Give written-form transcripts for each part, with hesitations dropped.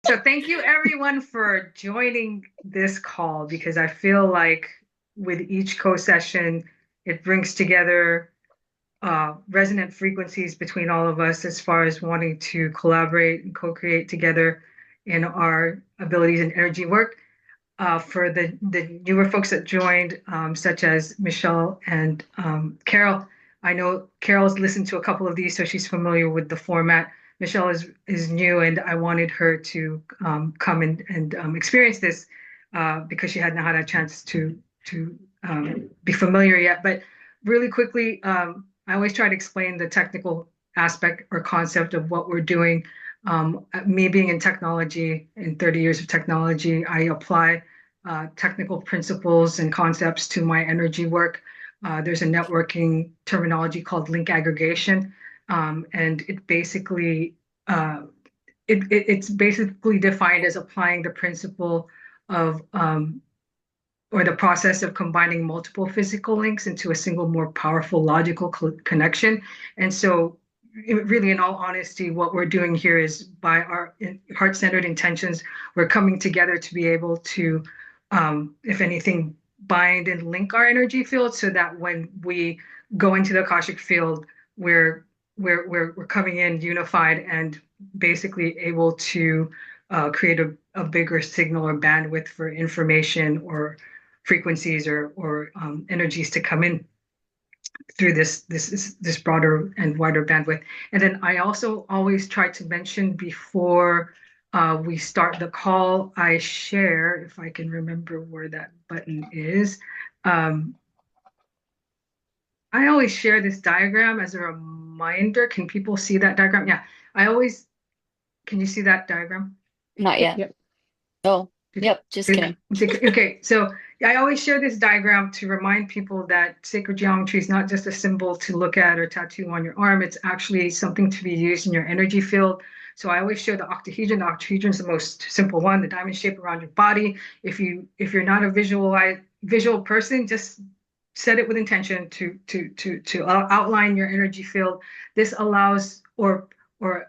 So thank you everyone for joining this call, because I feel like with each co-session, it brings together resonant frequencies between all of us as far as wanting to collaborate and co-create together in our abilities and energy work. For the newer folks that joined, such as Michelle and Carol. I know Carol's listened to a couple of these, so she's familiar with the format. Michelle is new, and I wanted her to come and experience this because she had not had a chance to be familiar yet. But really quickly, I always try to explain the technical aspect or concept of what we're doing. Me being in technology, in 30 years of technology, I apply technical principles and concepts to my energy work. There's a networking terminology called link aggregation, and it's basically defined as applying the principle of or the process of combining multiple physical links into a single, more powerful logical connection. And so, really, in all honesty, what we're doing here is by our heart-centered intentions, we're coming together to be able to, if anything, bind and link our energy field so that when we go into the Akashic field, we're coming in unified and basically able to create a bigger signal or bandwidth for information or frequencies or energies to come in through this broader and wider bandwidth. And then I also always try to mention before we start the call, I share, if I can remember where that button is. I always share this diagram as a reminder. Can people see that diagram? Yeah, can you see that diagram? Not yet. Yep. Oh, yep, just kidding. Okay, so I always share this diagram to remind people that sacred geometry is not just a symbol to look at or tattoo on your arm. It's actually something to be used in your energy field. So I always show the octahedron. The octahedron is the most simple one, the diamond shape around your body. If you're not a visual person, just set it with intention to outline your energy field. This allows or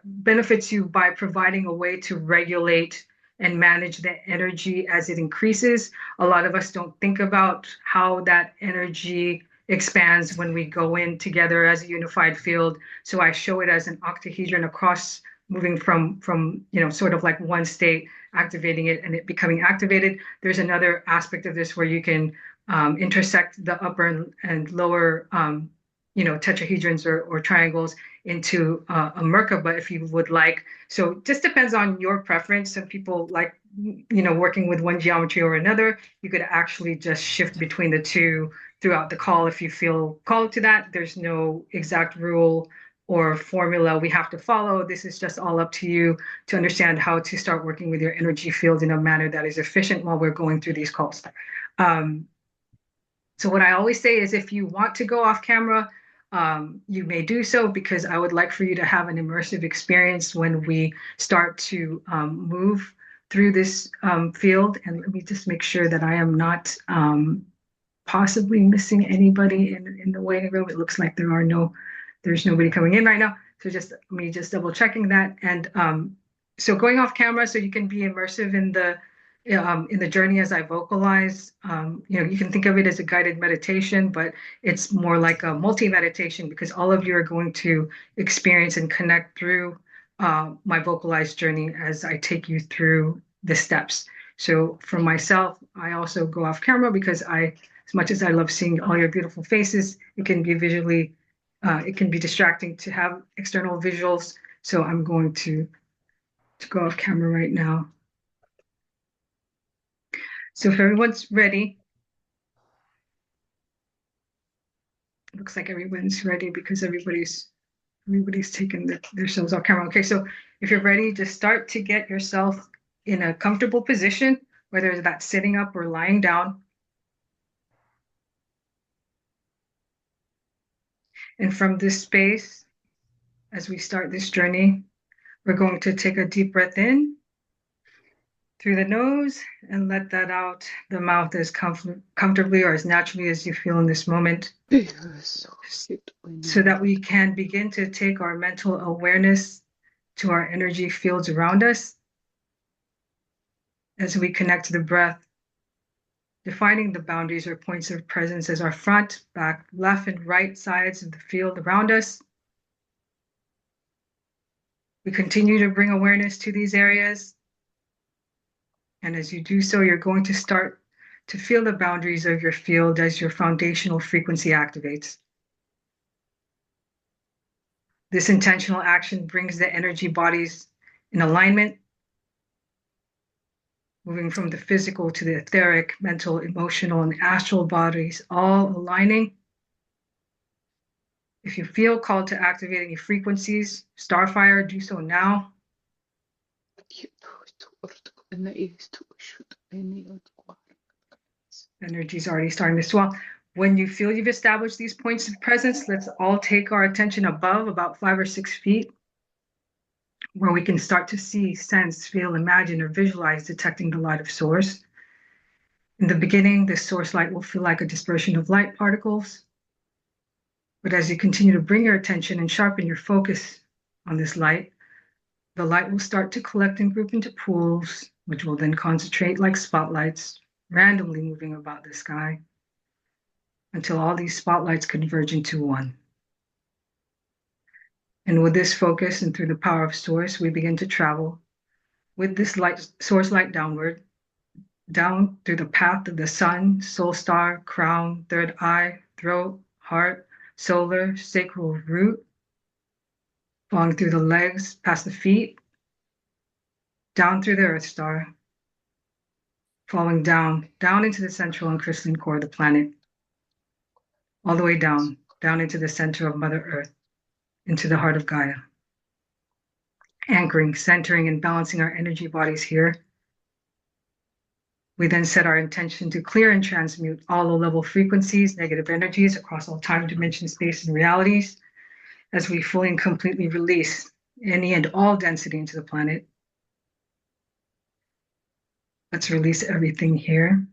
benefits you by providing a way to regulate and manage the energy as it increases. A lot of us don't think about how that energy expands when we go in together as a unified field. So I show it as an octahedron across, moving from sort of like one state, activating it and it becoming activated. There's another aspect of this where you can intersect the upper and lower tetrahedrons or triangles into a Merkaba if you would like. So just depends on your preference. Some people like, working with one geometry or another. You could actually just shift between the two throughout the call if you feel called to that. There's no exact rule or formula we have to follow. This is just all up to you to understand how to start working with your energy field in a manner that is efficient while we're going through these calls. So what I always say is if you want to go off camera, you may do so, because I would like for you to have an immersive experience when we start to move through this field. And let me just make sure that I am not possibly missing anybody in the waiting room. It looks like there's nobody coming in right now. So just me just double checking that. And so going off camera so you can be immersive in the journey as I vocalize. You can think of it as a guided meditation, but it's more like a multi-meditation, because all of you are going to experience and connect through my vocalized journey as I take you through the steps. So for myself, I also go off camera because as much as I love seeing all your beautiful faces, it can be distracting to have external visuals. So I'm going to go off camera right now. So if everyone's ready, it looks like everyone's ready because everybody's taken themselves off camera. Okay, so if you're ready, just start to get yourself in a comfortable position, whether that's sitting up or lying down. And from this space, as we start this journey, we're going to take a deep breath in through the nose and let that out the mouth as comfortably or as naturally as you feel in this moment, so that we can begin to take our mental awareness to our energy fields around us. as we connect to the breath, defining the boundaries or points of presence as our front, back, left, and right sides of the field around us. We continue to bring awareness to these areas. And as you do so, you're going to start to feel the boundaries of your field as your foundational frequency activates. This intentional action brings the energy bodies in alignment, moving from the physical to the etheric, mental, emotional, and astral bodies, all aligning. If you feel called to activate any frequencies, starfire, do so now. Energy is already starting to swell. When you feel you've established these points of presence, let's all take our attention above, about 5 or 6 feet, where we can start to see, sense, feel, imagine, or visualize detecting the light of source. In the beginning, the source light will feel like a dispersion of light particles. But as you continue to bring your attention and sharpen your focus on this light, the light will start to collect and group into pools, which will then concentrate like spotlights, randomly moving about the sky, until all these spotlights converge into one. And with this focus and through the power of source, we begin to travel with this light, source light downward, down through the path of the sun, soul star, crown, third eye, throat, heart, solar, sacral root, falling through the legs, past the feet, down through the earth star, falling down into the central and crystalline core of the planet, all the way down into the center of Mother Earth, into the heart of Gaia. Anchoring, centering, and balancing our energy bodies here. We then set our intention to clear and transmute all low-level frequencies, negative energies across all time, dimension, space, and realities, as we fully and completely release any and all density into the planet. Let's release everything here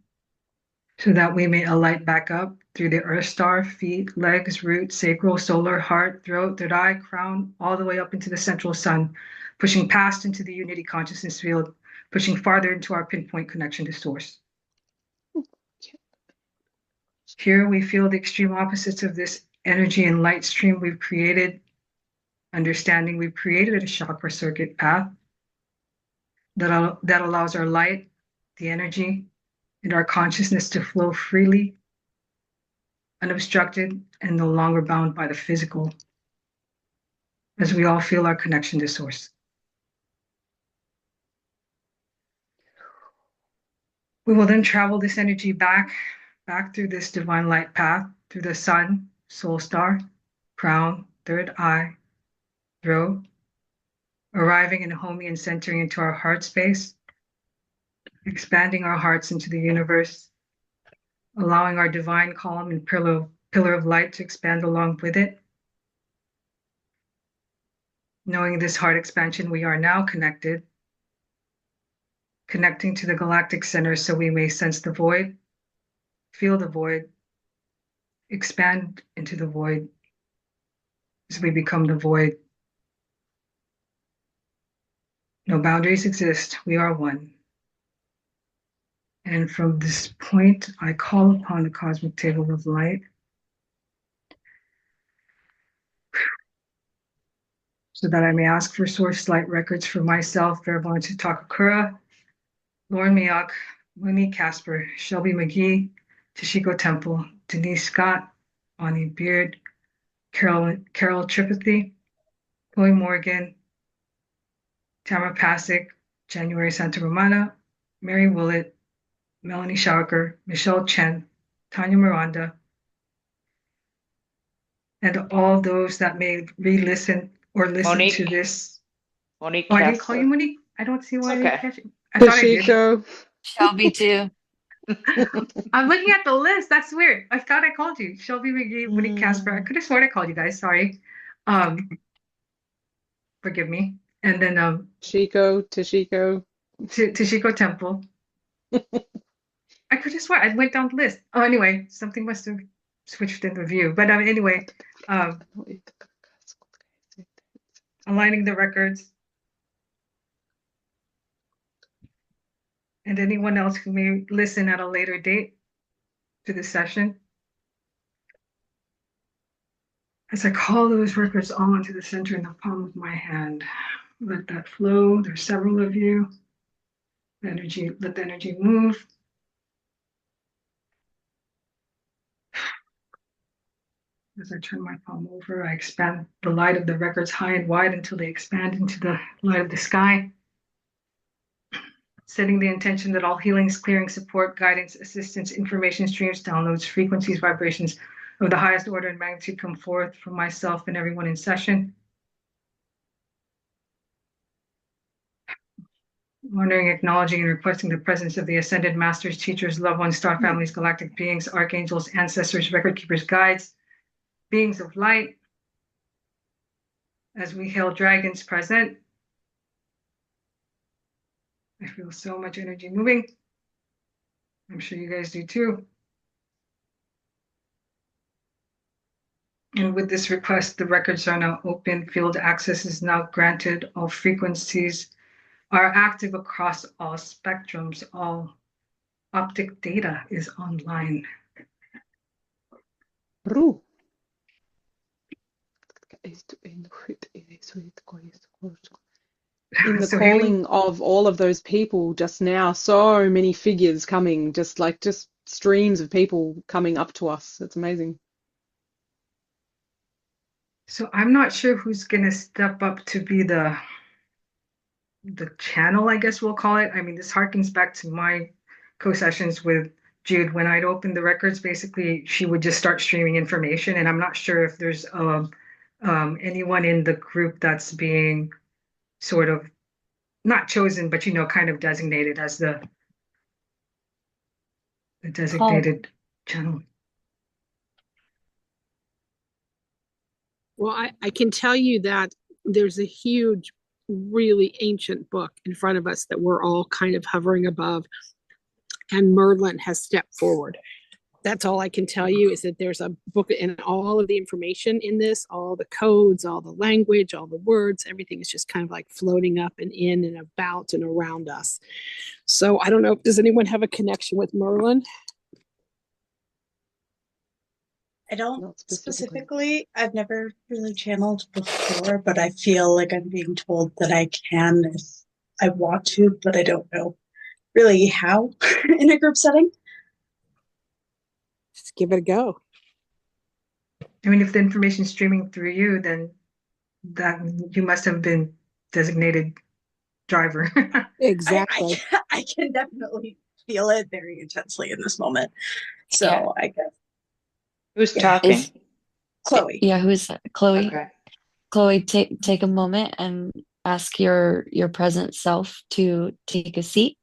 so that we may alight back up through the earth star, feet, legs, root, sacral, solar, heart, throat, third eye, crown, all the way up into the central sun, pushing past into the unity consciousness field, pushing farther into our pinpoint connection to source. Here we feel the extreme opposites of this energy and light stream we've created, understanding we've created a chakra circuit path that allows our light, the energy, and our consciousness to flow freely, unobstructed, and no longer bound by the physical, as we all feel our connection to source. We will then travel this energy back through this divine light path, through the sun, soul star, crown, third eye, throat, arriving and homing and centering into our heart space, expanding our hearts into the universe, allowing our divine column and pillar of light to expand along with it. Knowing this heart expansion, we are now connecting to the galactic center so we may sense the void, feel the void, expand into the void as we become the void. No boundaries exist, we are one. And from this point, I call upon the cosmic table of light so that I may ask for source light records for myself, Vera Takakura, Lauren Mioch, Monique Casper, Shelby McGee, Tashiko Temple, Denise Scott, Bonnie Beard, Carol Tripathy, Chloe Morgan, Tamara Pasick, January Santa Romana, Mary Willett, Melanie Schauker, Michelle Chen, Tanya Miranda, and all those that may re-listen or listen Monique. to this. Monique. Oh, I didn't call you Monique? I don't see why I didn't catch it. I Tashiko. thought I did. Shelby too. I'm looking at the list. That's weird. I thought I called you. Shelby McGee, Monique Casper. I could have sworn I called you guys. Sorry. Forgive me. And then Tashiko. Tashiko Temple. I could have sworn I went down the list. Oh, anyway, something must have switched in the view. But anyway, aligning the records and anyone else who may listen at a later date to this session. As I call those records all into the center in the palm of my hand, let that flow. There's several of you. Energy, let the energy move. As I turn my palm over, I expand the light of the records high and wide until they expand into the light of the sky. Setting the intention that all healings, clearing, support, guidance, assistance, information streams, downloads, frequencies, vibrations of the highest order and magnitude come forth from myself and everyone in session. Honoring, acknowledging, and requesting the presence of the ascended masters, teachers, loved ones, star families, galactic beings, archangels, ancestors, record keepers, guides, beings of light. As we hail dragons present, I feel so much energy moving. I'm sure you guys do too. And with this request, the records are now open. Field access is now granted. All frequencies are active across all spectrums. All optic data is online. Ru. In the So calling of all of those people just now, so many figures coming, just streams of people coming up to us. It's amazing. So I'm not sure who's gonna step up to be the channel, I guess we'll call it. I mean, this harkens back to my co-sessions with Jude. When I'd open the records, basically she would just start streaming information, and I'm not sure if there's anyone in the group that's being sort of not chosen, but kind of designated as the designated channel. Well, I can tell you that there's a huge, really ancient book in front of us that we're all kind of hovering above, and Merlin has stepped forward. That's all I can tell you, is that there's a book and all of the information in this, all the codes, all the language, all the words, everything is just kind of like floating up and in and about and around us. So I don't know, does anyone have a connection with Merlin? I don't Not specifically. I've never really channeled before, but I feel like I'm being told that I can if I want to, but I don't know really how in a group setting. Just give it a go. I mean, if the information is streaming through you, then that you must have been designated driver. Exactly. I can definitely feel it very intensely in this moment. So Yeah. I guess. Who's Yeah. talking? Chloe. Yeah, who is that? Chloe. Okay. Chloe, take a moment and ask your present self to take a seat.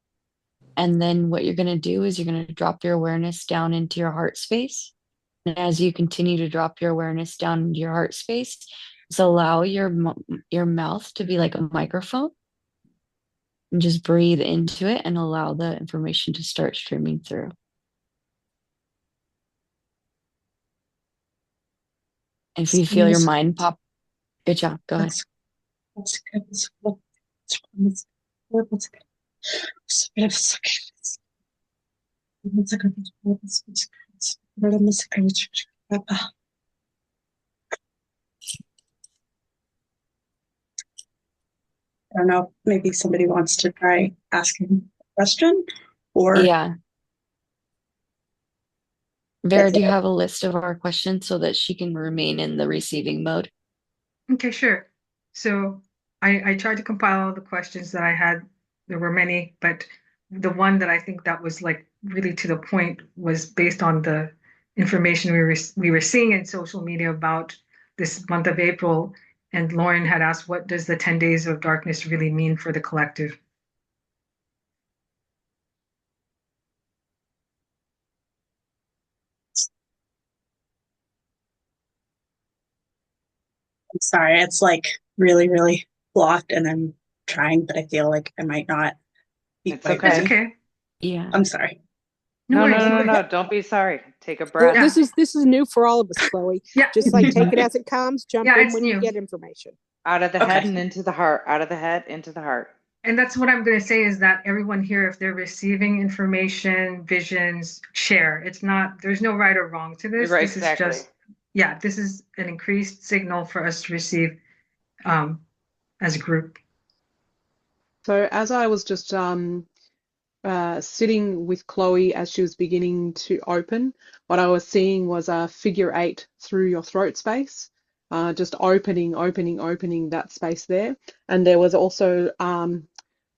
And then what you're going to do is you're going to drop your awareness down into your heart space. And as you continue to drop your awareness down into your heart space, just allow your mouth to be like a microphone. And just breathe into it and allow the information to start streaming through. And if you feel your mind pop, good job. Go ahead. That's good. That's good. I don't know, maybe somebody wants to try asking a question, or Yeah. Vera, do you have a list of our questions so that she can remain in the receiving mode? Okay, sure. So I tried to compile all the questions that I had. There were many, but the one that I think that was like really to the point was based on the information we were seeing in social media about this month of April. And Lauren had asked, what does the 10 days of darkness really mean for the collective? I'm sorry, it's like really, really blocked, and I'm trying, but I feel like I might not be It's quite okay. That's ready. okay. Yeah. I'm sorry. No No, worries. no. Don't be sorry. Take a Well, breath. this is new for all of us, Chloe. Yeah. Just like take it as it comes, jump Yeah, in it's when new. you get information. Out of the Okay. head and into the heart. Out of the head into the heart. And that's what I'm going to say is that everyone here, if they're receiving information, visions, share. It's not, there's no right or wrong to this. Right, This is exactly. just, yeah, this is an increased signal for us to receive as a group. So as I was just sitting with Chloe as she was beginning to open, what I was seeing was a figure 8 through your throat space, just opening that space there. And there was also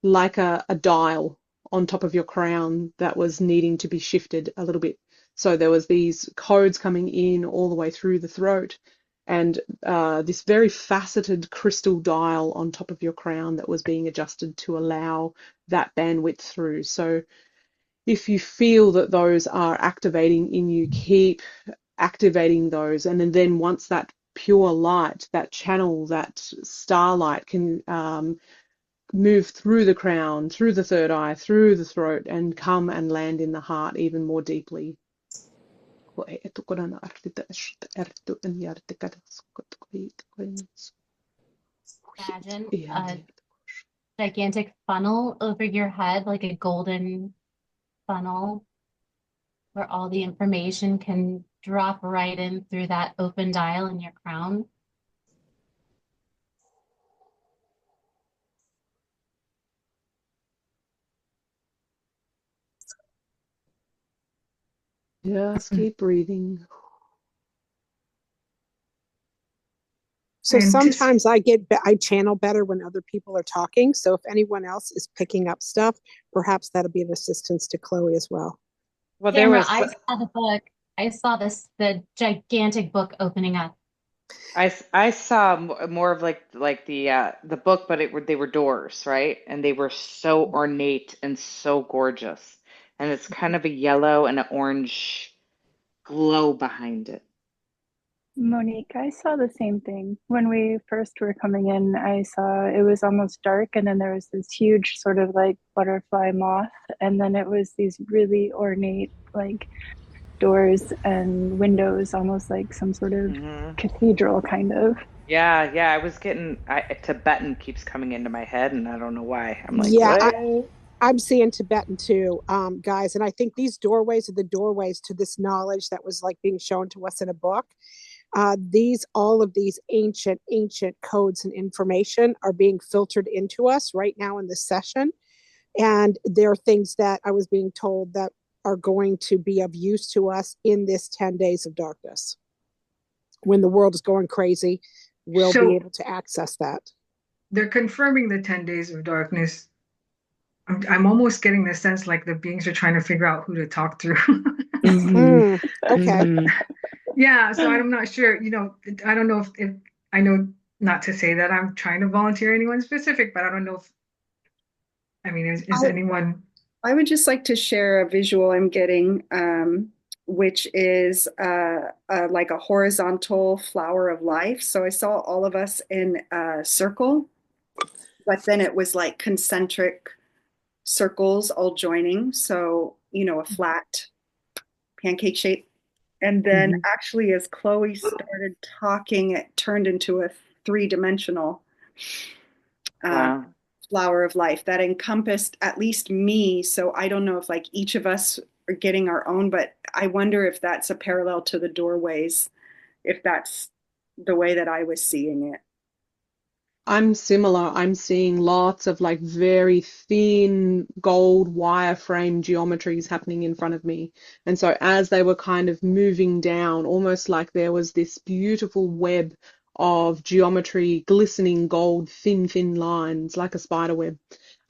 like a dial on top of your crown that was needing to be shifted a little bit. So there was these codes coming in all the way through the throat, and this very faceted crystal dial on top of your crown that was being adjusted to allow that bandwidth through. So if you feel that those are activating in you, keep activating those. And then once that pure light, that channel, that starlight can move through the crown, through the third eye, through the throat, and come and land in the heart even more deeply. Imagine a gigantic funnel over your head, like a golden funnel, where all the information can drop right in through that open dial in your crown. Just keep breathing. So And just- sometimes I channel better when other people are talking. So if anyone else is picking up stuff, perhaps that'll be an assistance to Chloe as well. Well, there Tamara, was, I saw the book. I saw the gigantic book opening up. I saw more of like the book, but they were doors, right? And they were so ornate and so gorgeous. And it's kind of a yellow and an orange glow behind it. Monique, I saw the same thing. When we first were coming in, I saw it was almost dark, and then there was this huge sort of like butterfly moth, and then it was these really ornate like doors and windows, almost like some sort of cathedral kind of. Yeah, I was getting Tibetan keeps coming into my head, and I don't know why. I'm like, Yeah, what? I'm seeing Tibetan too, guys. And I think these doorways are the doorways to this knowledge that was like being shown to us in a book. All of these ancient codes and information are being filtered into us right now in this session. And there are things that I was being told that are going to be of use to us in this 10 days of darkness. When the world is going crazy, we'll be able to access that. They're confirming the 10 days of darkness. I'm almost getting the sense like the beings are trying to figure out who to talk to. Okay. Yeah, so I'm not sure, I don't know if I know not to say that I'm trying to volunteer anyone specific, but I don't know if, is anyone? I would just like to share a visual I'm getting, which is like a horizontal flower of life. So I saw all of us in a circle, but then it was like concentric circles all joining. So, a flat pancake shape. And then actually, as Chloe started talking, it turned into a 3-dimensional flower of life that encompassed at least me. So I don't know if like each of us are getting our own, but I wonder if that's a parallel to the doorways, if that's the way that I was seeing it. I'm similar. I'm seeing lots of like very thin gold wireframe geometries happening in front of me. And so as they were kind of moving down, almost like there was this beautiful web of geometry, glistening gold, thin lines, like a spider web,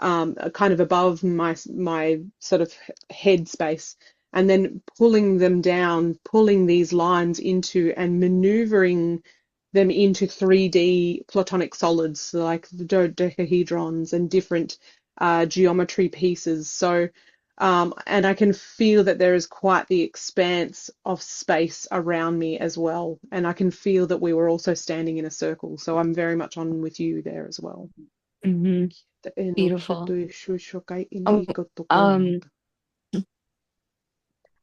kind of above my sort of head space. And then pulling them down, pulling these lines into and maneuvering them into 3D platonic solids like the dodecahedrons and different geometry pieces. So, and I can feel that there is quite the expanse of space around me as well. And I can feel that we were also standing in a circle. So I'm very much on with you there as well. Beautiful.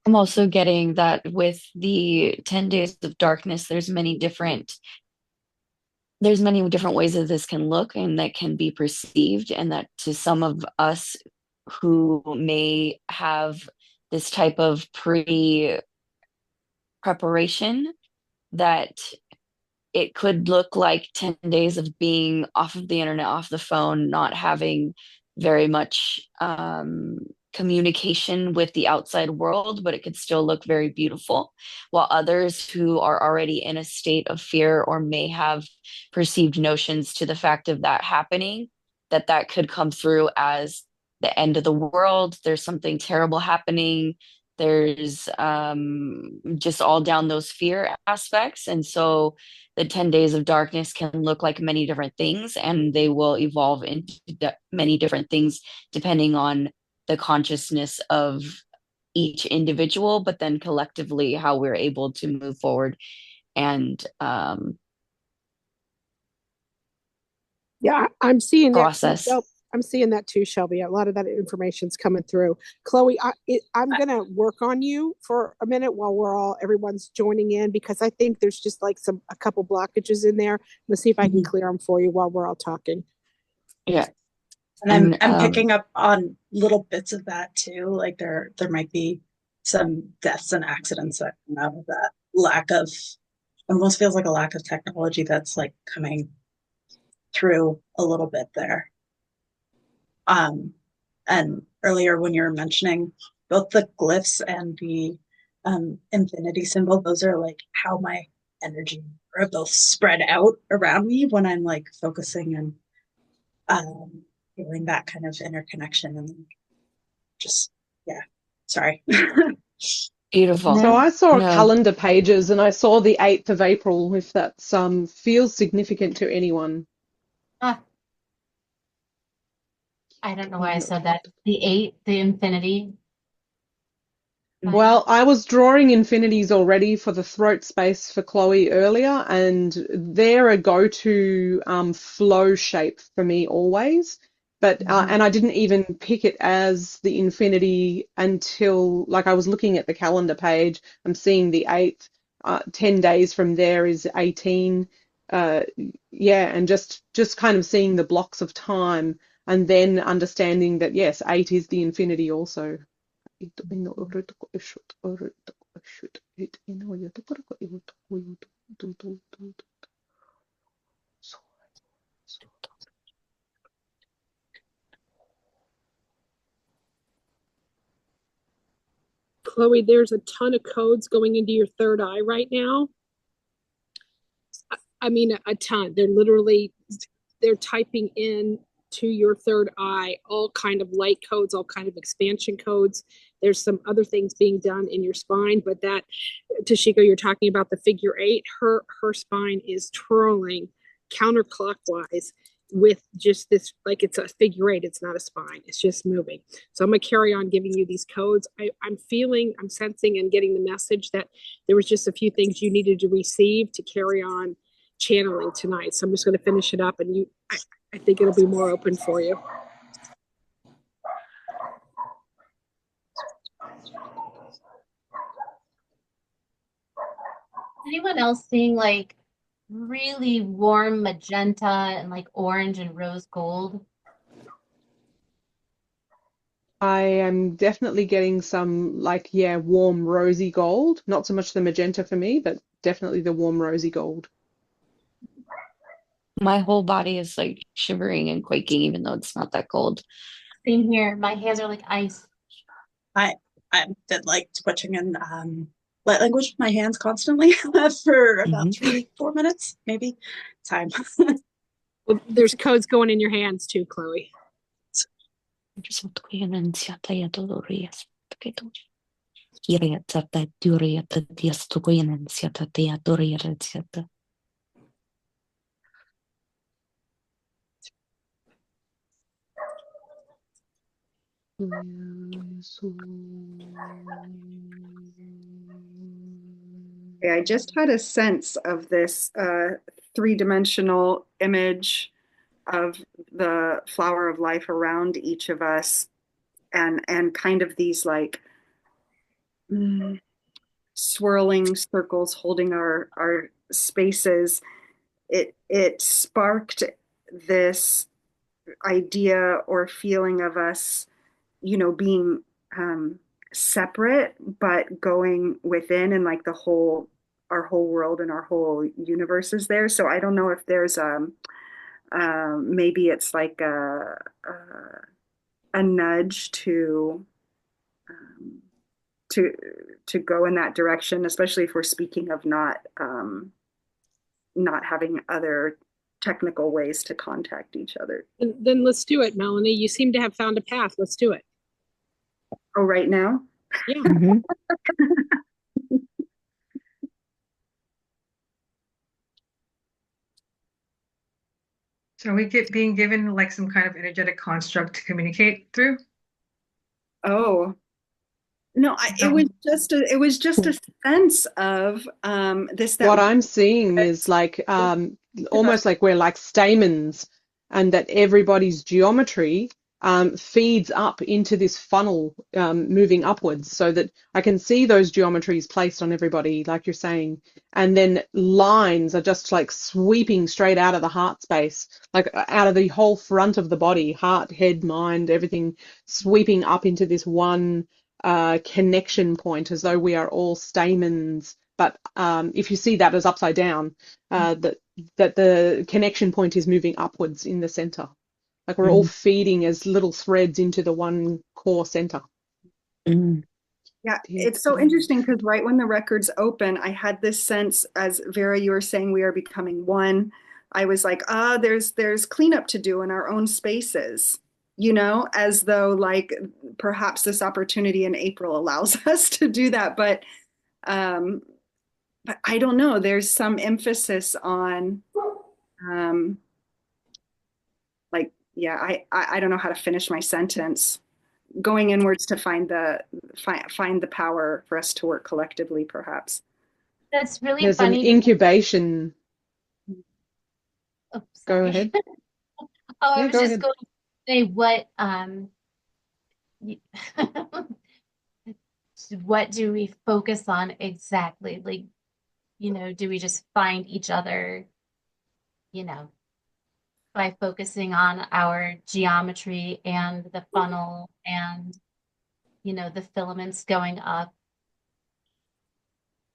I'm also getting that with the 10 days of darkness, there's many different there's many different ways that this can look and that can be perceived, and that to some of us who may have this type of preparation, that it could look like 10 days of being off of the internet, off the phone, not having very much communication with the outside world, but it could still look very beautiful. While others who are already in a state of fear or may have perceived notions to the fact of that happening, that that could come through as the end of the world. There's something terrible happening. There's just all down those fear aspects. And so the 10 days of darkness can look like many different things, and they will evolve into many different things depending on the consciousness of each individual, but then collectively how we're able to move forward and Yeah, I'm seeing that too, process. I'm seeing that too, Shelby. A lot of that information's coming through. Chloe, I'm gonna work on you for a minute while everyone's joining in, because I think there's just like a couple blockages in there. Let's see if I can clear them for you while we're all talking. Yeah. And I'm picking up on little bits of that too. Like there might be some deaths and accidents that come out of that lack of, almost feels like a lack of technology that's like coming through a little bit there. And earlier when you were mentioning both the glyphs and the infinity symbol, those are like how my energy are both spread out around me when I'm like focusing and feeling that kind of interconnection, and just, yeah, sorry. Beautiful. So I saw No. calendar pages and I saw the 8th of April, if that feels significant to anyone. I don't know why I said that. The 8, the infinity. Well, I was drawing infinities already for the throat space for Chloe earlier, and they're a go-to flow shape for me always. But and I didn't even pick it as the infinity until, like, I was looking at the calendar page. I'm seeing the 8th. 10 days from there is 18. Yeah, and just kind of seeing the blocks of time, and then understanding that yes, 8 is the infinity also. Chloe, there's a ton of codes going into your third eye right now. I mean, a ton. They're typing in to your third eye, all kind of light codes, all kind of expansion codes. There's some other things being done in your spine, but that, Tashiko, you're talking about the figure 8. Her spine is twirling counterclockwise with just this, like it's a figure 8. It's not a spine. It's just moving. So I'm gonna carry on giving you these codes. I'm sensing and getting the message that there was just a few things you needed to receive to carry on channeling tonight. So I'm just going to finish it up, and I think it'll be more open for you. Anyone else seeing like really warm magenta and like orange and rose gold? I am definitely getting some, like, yeah, warm rosy gold. Not so much the magenta for me, but definitely the warm rosy gold. My whole body is like shivering and quaking, even though it's not that cold. Same here. My hands are like ice. I've been like twitching in light language with my hands constantly for about 3-4 minutes, maybe. Time. Well, there's codes going in your hands too, Chloe. I just had a sense of this three-dimensional image of the flower of life around each of us, and kind of these like swirling circles holding our spaces. it sparked this idea or feeling of us, being separate, but going within, and like our whole world and our whole universe is there. So I don't know if there's maybe it's like a nudge um, to to go in that direction, especially if we're speaking of not having other technical ways to contact each other. Then let's do it, Melanie. You seem to have found a path. Let's do it. Oh, right now? Yeah. Mhm. So we get being given like some kind of energetic construct to communicate through. Oh, no, it was just a sense of this, that What I'm seeing is like almost like we're like stamens, and that everybody's geometry feeds up into this funnel moving upwards, so that I can see those geometries placed on everybody, like you're saying, and then lines are just like sweeping straight out of the heart space, like out of the whole front of the body, heart, head, mind, everything sweeping up into this one connection point, as though we are all stamens. But if you see that as upside down, that the connection point is moving upwards in the center. Like we're all feeding as little threads into the one core center. Mhm. Yeah, it's so interesting because right when the records open, I had this sense, as Vera, you were saying, we are becoming one. I was like, there's cleanup to do in our own spaces, as though like perhaps this opportunity in April allows us to do that. But I don't know. There's some emphasis on like, yeah, I don't know how to finish my sentence. Going inwards to find the power for us to work collectively, perhaps. That's really There's an funny. incubation. Oh, Go sorry. ahead. Oh, I Yeah, was go just ahead. going to say y- what do we focus on exactly? Like, do we just find each other, you know, by focusing on our geometry and the funnel and, the filaments going up?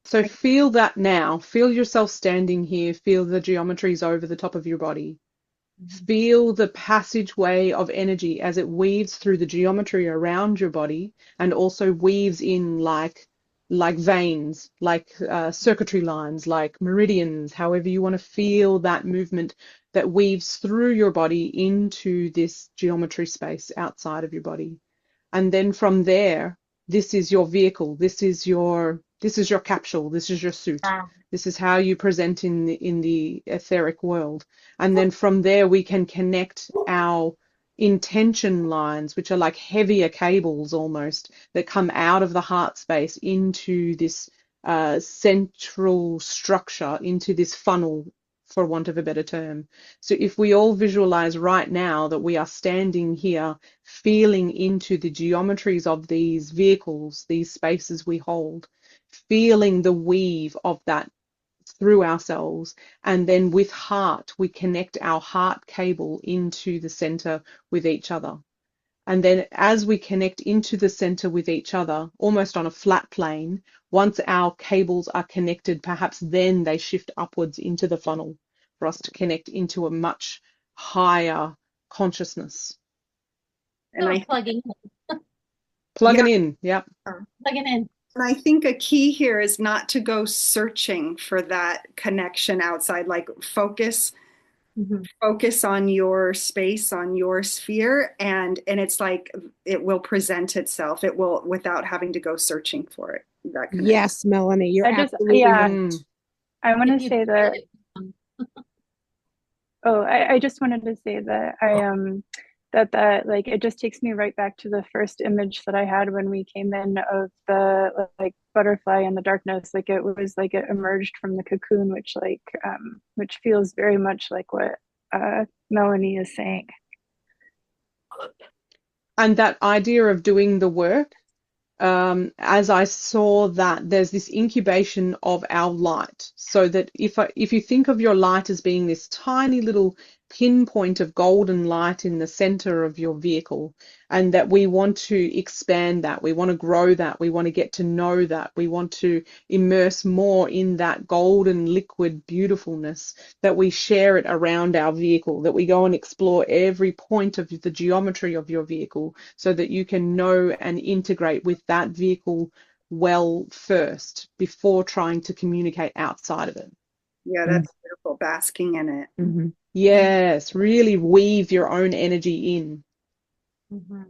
So feel that now. Feel yourself standing here. Feel the geometries over the top of your body. Feel the passageway of energy as it weaves through the geometry around your body, and also weaves in like veins, like circuitry lines, like meridians, however you want to feel that movement that weaves through your body into this geometry space outside of your body. And then from there, this is your vehicle, this is your capsule, this is your suit. This is how you present in the etheric world. And then from there we can connect our intention lines, which are like heavier cables almost, that come out of the heart space into this central structure, into this funnel, for want of a better term. So if we all visualize right now that we are standing here feeling into the geometries of these vehicles, these spaces we hold, feeling the weave of that through ourselves, and then with heart we connect our heart cable into the center with each other. And then as we connect into the center with each other, almost on a flat plane, once our cables are connected, perhaps then they shift upwards into the funnel for us to connect into a much higher consciousness. And So plugging In, yep. plugging in. And I think a key here is not to go searching for that connection outside, like focus on your space, on your sphere, and it's like it will present itself. It will, without having to go searching for it. That connection. Yes, Melanie, you're absolutely yeah. right. I want If to you say that. feel it, Oh, I just wanted to say that that like it just takes me right back to the first image that I had when we came in of the like butterfly in the darkness. Like it was like it emerged from the cocoon, which feels very much like what Melanie is saying. And that idea of doing the work, as I saw that there's this incubation of our light, so that if you think of your light as being this tiny little pinpoint of golden light in the center of your vehicle, and that we want to expand that, we want to grow that, we want to get to know that, we want to immerse more in that golden liquid beautifulness, that we share it around our vehicle, that we go and explore every point of the geometry of your vehicle so that you can know and integrate with that vehicle well first before trying to communicate outside of it. Yeah, that's beautiful. Basking in it. Mm-hmm. Yes, really weave your own energy in. Mm-hmm.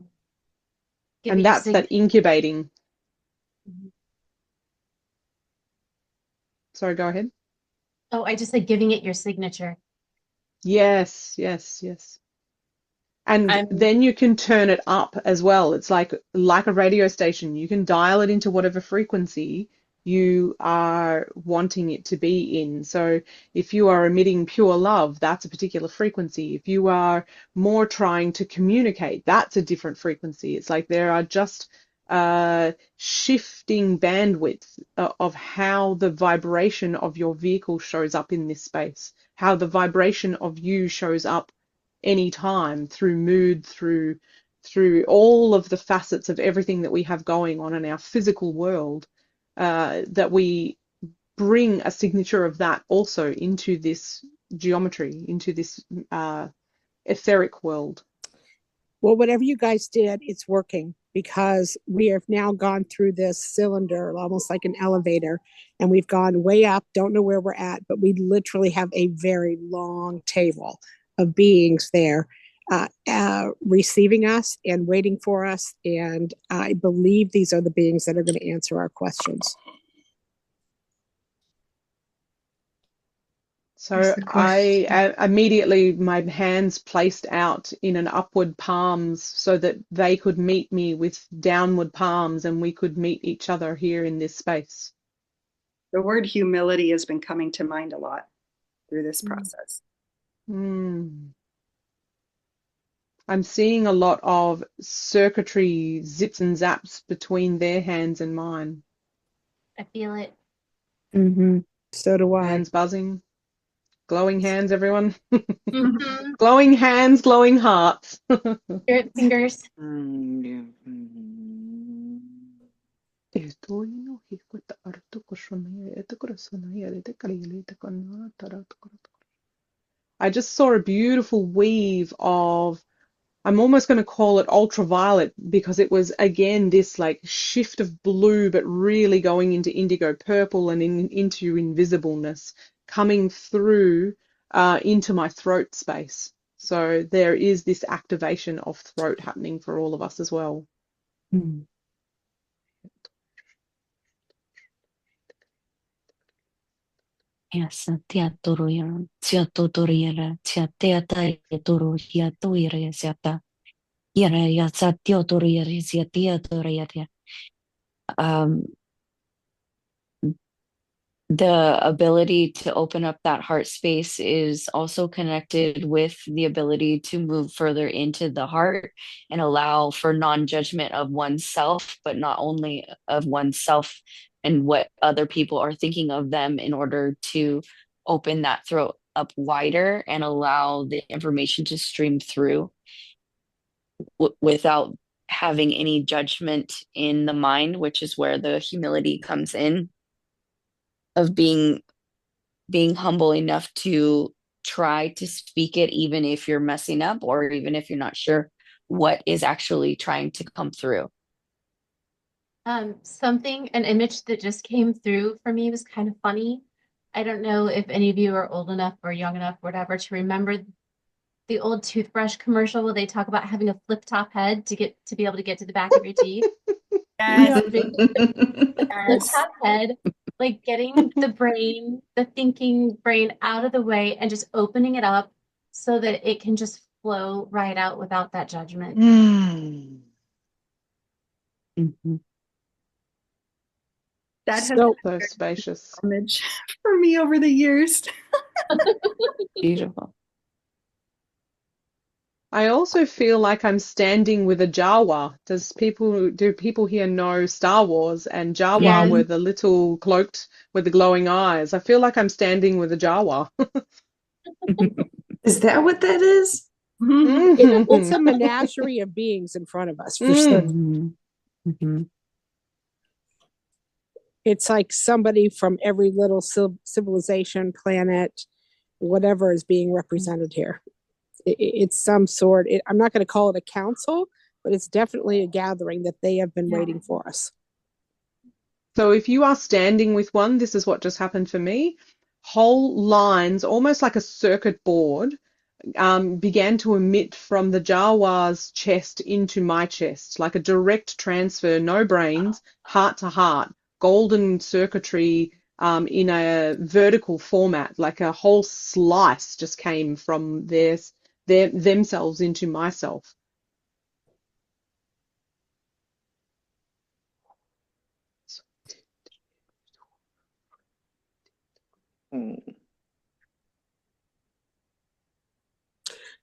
And that's that incubating. Mm-hmm. Sorry, go ahead. Oh, I just said giving it your signature. Yes, yes, yes. And then you can turn it up as well. It's like a radio station. You can dial it into whatever frequency you are wanting it to be in. So if you are emitting pure love, that's a particular frequency. If you are more trying to communicate, that's a different frequency. It's like there are just shifting bandwidths of how the vibration of your vehicle shows up in this space, how the vibration of you shows up anytime through mood, through all of the facets of everything that we have going on in our physical world, that we bring a signature of that also into this geometry, into this etheric world. Well, whatever you guys did, it's working, because we have now gone through this cylinder, almost like an elevator, and we've gone way up, don't know where we're at, but we literally have a very long table of beings there receiving us and waiting for us. And I believe these are the beings that are going to answer our questions. So I immediately, my hands placed out in an upward palms so that they could meet me with downward palms, and we could meet each other here in this space. The word humility has been coming to mind a lot through this process. I'm seeing a lot of circuitry zips and zaps between their hands and mine. I feel it. Mm-hmm. So do I. Hands buzzing. Glowing hands, everyone. Mm-hmm. Glowing hands, glowing hearts. Spirit fingers. I just saw a beautiful weave of, I'm almost going to call it ultraviolet, because it was again this like shift of blue, but really going into indigo purple and into invisibleness, coming through into my throat space. So there is this activation of throat happening for all of us as well. Mm. Yes, tia turu tia tutoriela, tia tia tai turu tia tuire siata. Yara ya sa tia turiere sia tia turiere. The ability to open up that heart space is also connected with the ability to move further into the heart and allow for non-judgment of oneself, but not only of oneself and what other people are thinking of them, in order to open that throat up wider and allow the information to stream through without having any judgment in the mind, which is where the humility comes in, of being humble enough to try to speak it, even if you're messing up, or even if you're not sure what is actually trying to come through. An image that just came through for me was kind of funny. I don't know if any of you are old enough or young enough, or whatever, to remember the old toothbrush commercial where they talk about having a flip top head to be able to get to the back of your teeth. Yes. Flip top head, like getting the thinking brain out of the way and just opening it up so that it can just flow right out without that judgment. Mm-hmm. That has so spacious image for me over the years. Beautiful. I also feel like I'm standing with a Jawa. Do people here know Star Wars? And Jawa Yeah. were the little cloaked with the glowing eyes. I feel like I'm standing with a Jawa. Is that what that is? It's a menagerie of beings in front of us for certain. Mm-hmm. Mm-hmm. It's like somebody from every little civilization, planet, whatever is being represented here. It's some sort, I'm not going to call it a council, but it's definitely a gathering that they have been waiting for us. So if you are standing with one, this is what just happened for me. Whole lines, almost like a circuit board, began to emit from the Jawa's chest into my chest, like a direct transfer, no brains, heart to heart, golden circuitry in a vertical format, like a whole slice just came from themselves into myself.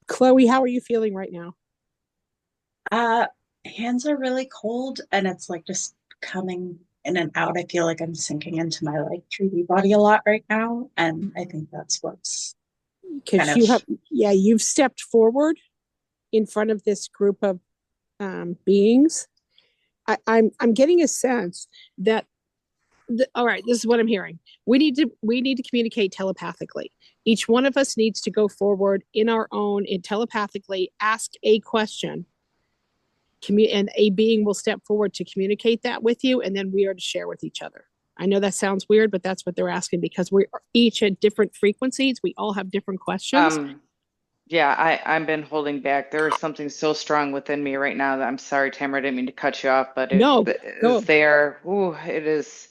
Chloe, how are you feeling right now? Hands are really cold and it's like just coming in and out. I feel like I'm sinking into my like 3D body a lot right now. And I think that's what's kind Because of you've stepped forward in front of this group of beings. I'm getting a sense that all right, this is what I'm hearing. We need to communicate telepathically. Each one of us needs to go forward in our own and telepathically ask a question. And a being will step forward to communicate that with you, and then we are to share with each other. I know that sounds weird, but that's what they're asking because we're each at different frequencies. We all have different questions. Yeah, I've been holding back. There is something so strong within me right now that I'm sorry, Tamara, I didn't mean to cut you off, but No, it go. is there. Ooh, it is.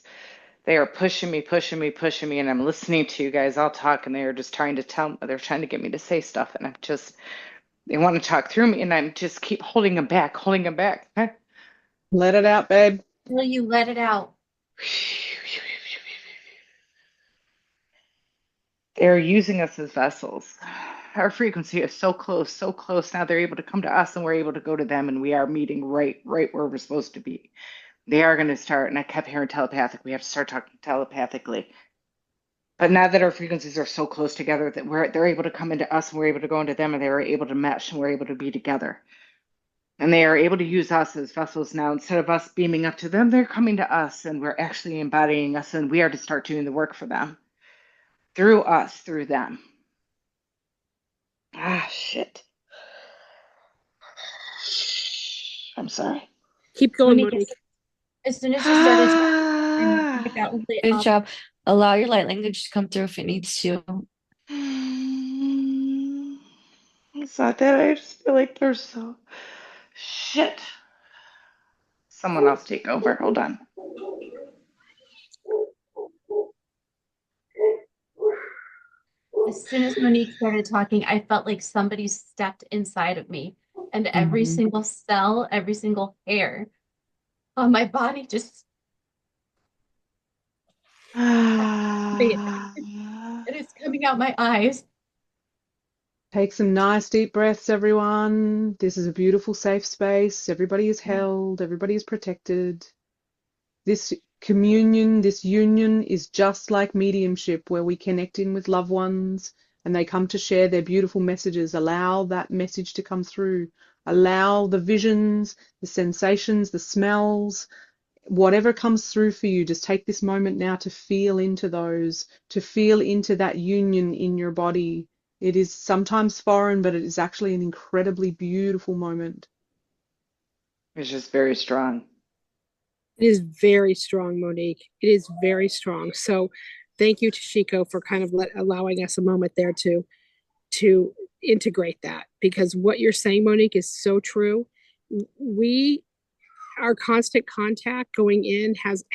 They are pushing me, pushing me, pushing me, and I'm listening to you guys all talk, and they are just trying to they're trying to get me to say stuff, and they want to talk through me, and I'm just keep holding them back, holding them back. Let it out, babe. Will you let it out? They're using us as vessels. Our frequency is so close, so close. Now they're able to come to us, and we're able to go to them, and we are meeting right where we're supposed to be. They are going to start, and I kept hearing telepathic. We have to start talking telepathically. But now that our frequencies are so close together that they're able to come into us, and we're able to go into them, and they're able to mesh, and we're able to be together. And they are able to use us as vessels now. Instead of us beaming up to them, they're coming to us, and we're actually embodying us, and we are to start doing the work for them. Through us, through them. Ah, shit. I'm sorry. Keep going, Monique, Monique. as soon as you started talking, that lit Good up. job. Allow your light language to come through if it needs to. It's not that. I just feel like there's so shit. Someone else take over. Hold on. As soon as Monique started talking, I felt like somebody stepped inside of me, and every Mhm. single cell, every single hair on my body just it is coming out my eyes. Take some nice deep breaths, everyone. This is a beautiful, safe space. Everybody is held, everybody is protected. This communion, this union is just like mediumship, where we connect in with loved ones and they come to share their beautiful messages. Allow that message to come through. Allow the visions, the sensations, the smells, whatever comes through for you, just take this moment now to feel into those, to feel into that union in your body. It is sometimes foreign, but it is actually an incredibly beautiful moment. It's just very strong. It is very strong, Monique. It is very strong. So thank you, Tashiko, for kind of allowing us a moment there to integrate that, because what you're saying, Monique, is so true. We Our constant contact going in has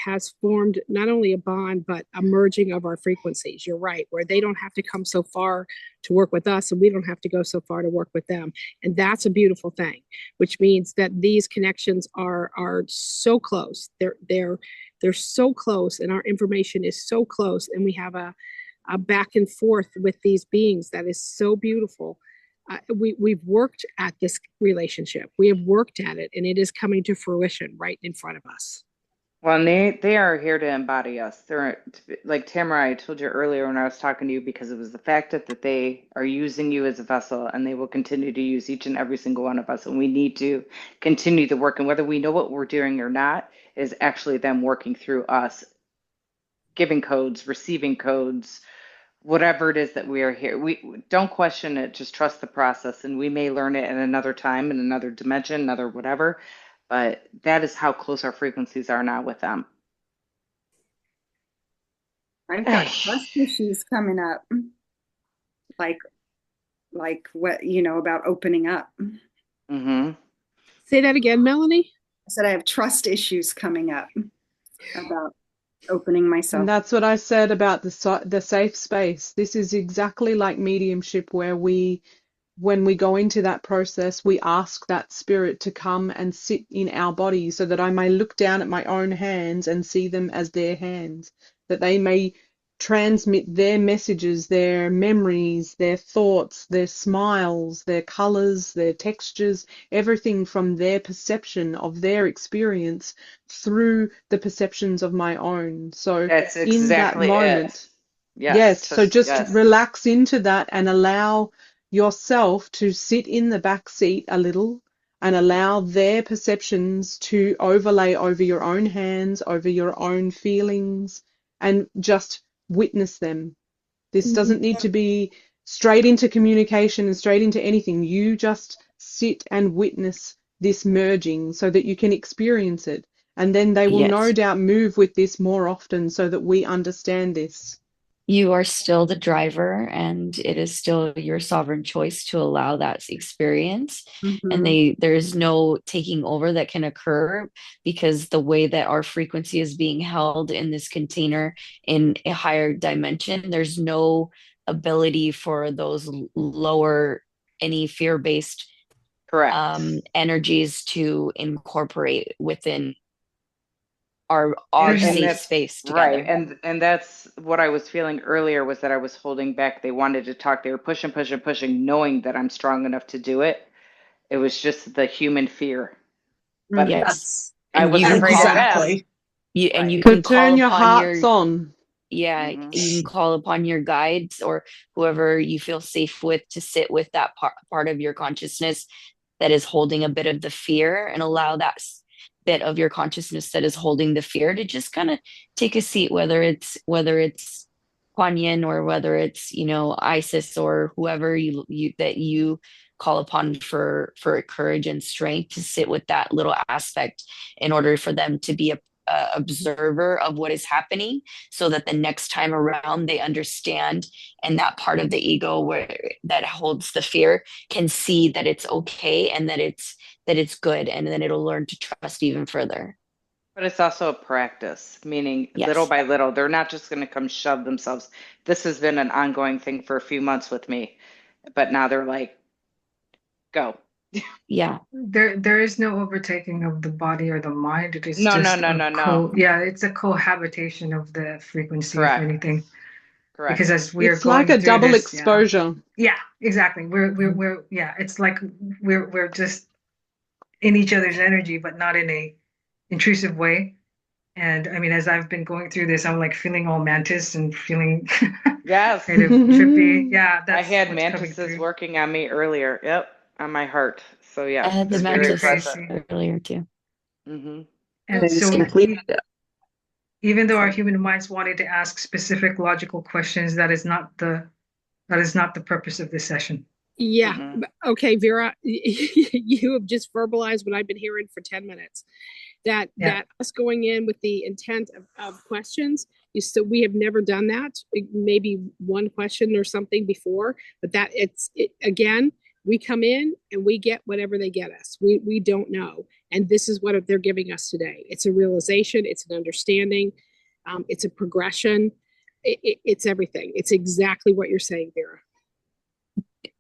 formed not only a bond but a merging of our frequencies. You're right, where they don't have to come so far to work with us and we don't have to go so far to work with them, and that's a beautiful thing, which means that these connections are so close. They're so close, and our information is so close, and we have a back and forth with these beings that is so beautiful. we've worked at this relationship. We have worked at it, and it is coming to fruition right in front of us. Well, and they are here to embody us. They're like Tamara, I told you earlier when I was talking to you, because it was the fact that they are using you as a vessel, and they will continue to use each and every single one of us. And we need to continue the work. And whether we know what we're doing or not, is actually them working through us, giving codes, receiving codes, whatever it is that we are here. We don't question it, just trust the process. And we may learn it at another time, in another dimension, another whatever. But that is how close our frequencies are now with them. I've got trust issues coming up. Like what, about opening up. Mm-hmm. Say that again, Melanie. I said I have trust issues coming up about opening myself. And that's what I said about the safe space. This is exactly like mediumship, where when we go into that process, we ask that spirit to come and sit in our body, so that I may look down at my own hands and see them as their hands, that they may transmit their messages, their memories, their thoughts, their smiles, their colors, their textures, everything from their perception of their experience through the perceptions of my own. So That's in that exactly moment, it. Yes. so just yes. relax into that and allow yourself to sit in the back seat a little, and allow their perceptions to overlay over your own hands, over your own feelings, and just witness them. This doesn't need to be straight into communication and straight into anything. You just sit and witness this merging so that you can experience it. And then they will no doubt move with this more often, so that we understand this. You are still the driver, and it is still your sovereign choice to allow that experience. And there's no taking over that can occur, because the way that our frequency is being held in this container in a higher dimension, there's no ability for those lower, any fear-based energies to incorporate within our safe space together. Right. And that's what I was feeling earlier, was that I was holding back. They wanted to talk. They were pushing, knowing that I'm strong enough to do it. It was just the human fear. But I wasn't afraid of them. You can turn call your upon hearts on. Yeah, you can call upon your guides or whoever you feel safe with to sit with that part of your consciousness that is holding a bit of the fear, and allow that bit of your consciousness that is holding the fear to just kind of take a seat, whether it's Kuan Yin, or whether it's Isis, or whoever you call upon for courage and strength, to sit with that little aspect in order for them to be a observer of what is happening, so that the next time around they understand, and that part of the ego that holds the fear can see that it's okay, and that it's good, and then it'll learn to trust even further. But it's also a practice, meaning little by little. They're not just going to come shove themselves. This has been an ongoing thing for a few months with me, but now they're like, go. Yeah. There is no overtaking of the body or the mind. It is no. Yeah, it's a cohabitation of the frequency, if anything. Correct. Because as we are it's going like a through double this, exposure. Yeah, exactly. We're it's like we're just in each other's energy, but not in a intrusive way. And I mean, as I've been going through this, I'm like feeling all mantis and feeling kind of trippy. Yeah, I had mantises working on me earlier. Yep, on my heart. So yeah, I had the mantis earlier too. And so even though our human minds wanted to ask specific logical questions, that is not the purpose of this session. Yeah. Okay, Vera, you have just verbalized what I've been hearing for 10 minutes. That us going in with the intent of questions, we have never done that. Maybe one question or something before, but again, we come in and we get whatever they get us. We don't know. And this is what they're giving us today. It's a realization. It's an understanding. It's a progression. It's everything. It's exactly what you're saying, Vera.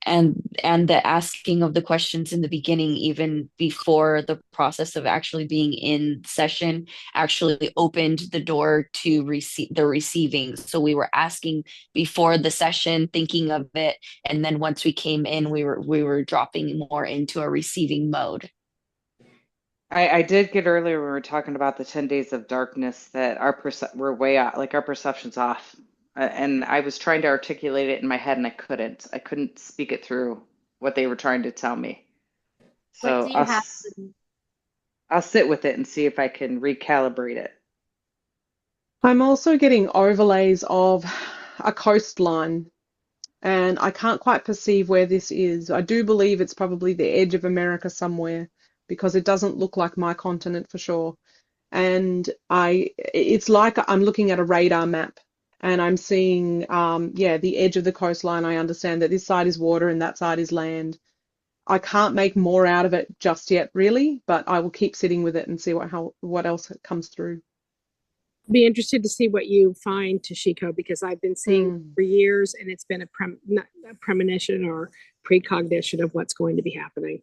and the asking of the questions in the beginning, even before the process of actually being in session, actually opened the door to receive the receiving. So we were asking before the session, thinking of it, and then once we came in, we were dropping more into a receiving mode. I did get earlier when we were talking about the 10 days of darkness that we're way off, like our perception's off. And I was trying to articulate it in my head and I couldn't. I couldn't speak it through what they were trying to tell me. What So do you have? I'll sit with it and see if I can recalibrate it. I'm also getting overlays of a coastline, and I can't quite perceive where this is. I do believe it's probably the edge of America somewhere because it doesn't look like my continent for sure. And it's like I'm looking at a radar map and I'm seeing, yeah, the edge of the coastline. I understand that this side is water and that side is land. I can't make more out of it just yet, really, but I will keep sitting with it and see what else comes through. Be interested to see what you find, Tashiko, because I've been seeing for years, and it's been not a premonition or precognition of what's going to be happening.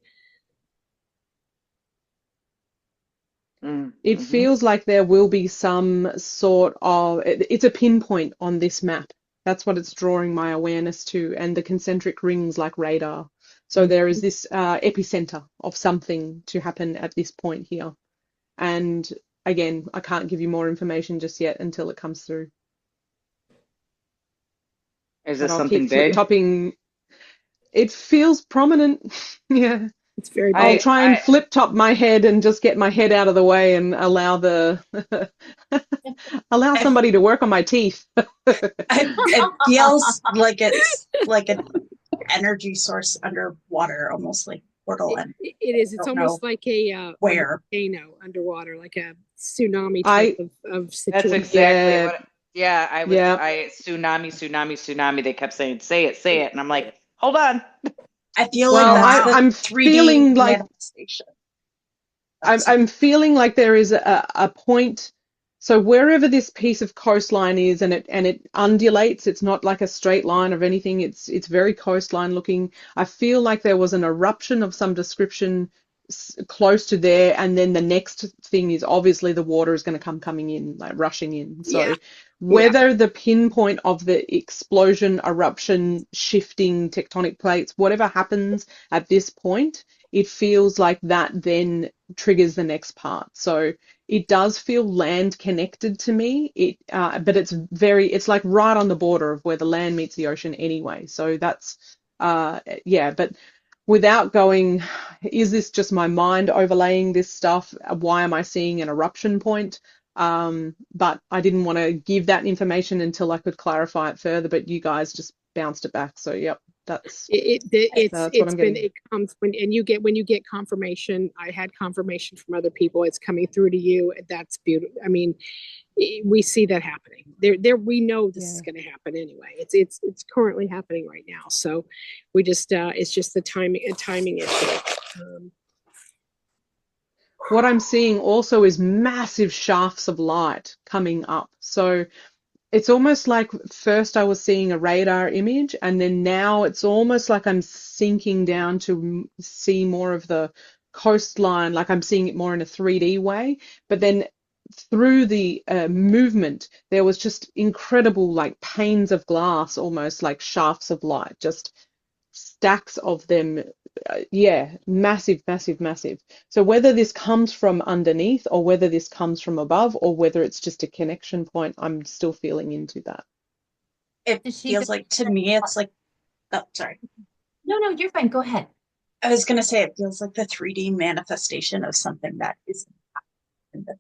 It feels like there will be some sort of, it's a pinpoint on this map. That's what it's drawing my awareness to, and the concentric rings like radar. So there is this epicenter of something to happen at this point here. And again, I can't give you more information just yet until it comes through. Is But this I'll something keep big? flip-topping. It feels prominent. Yeah. It's very big. I'll try and flip top my head and just get my head out of the way and allow somebody to work on my teeth. It feels like it's like an energy source underwater, almost like portal. It is. It's almost like a volcano underwater, like a tsunami type of situation. That's exactly what. Yeah, I tsunami. They kept saying, "Say it," and I'm like, "Hold on." I feel like that's I'm 3D feeling like manifestation. I'm feeling like there is a point. So wherever this piece of coastline is, and it undulates, it's not like a straight line of anything. It's very coastline looking. I feel like there was an eruption of some description close to there, and then the next thing is obviously the water is going to come coming in, like rushing in. So whether the pinpoint of the explosion, eruption, shifting tectonic plates, whatever happens at this point, it feels like that then triggers the next part. So it does feel land connected to me. But it's like right on the border of where the land meets the ocean anyway. So that's, but without going, is this just my mind overlaying this stuff? Why am I seeing an eruption point? But I didn't want to give that information until I could clarify it further, but you guys just bounced it back. So, yep. That's what I'm getting. It comes when you get confirmation. I had confirmation from other people. It's coming through to you. That's beautiful. I mean, we see that happening. We know this is going to happen anyway. It's currently happening right now. So we just it's just a timing issue. What I'm seeing also is massive shafts of light coming up. So it's almost like first I was seeing a radar image, and then now it's almost like I'm sinking down to see more of the coastline, like I'm seeing it more in a 3D way. But then through the movement, there was just incredible like panes of glass, almost like shafts of light, just stacks of them. Massive. So whether this comes from underneath or whether this comes from above or whether it's just a connection point, I'm still feeling into that. It feels like, to me, it's like, oh, sorry. No, you're fine. Go ahead. I was going to say, it feels like the 3D manifestation of something that is the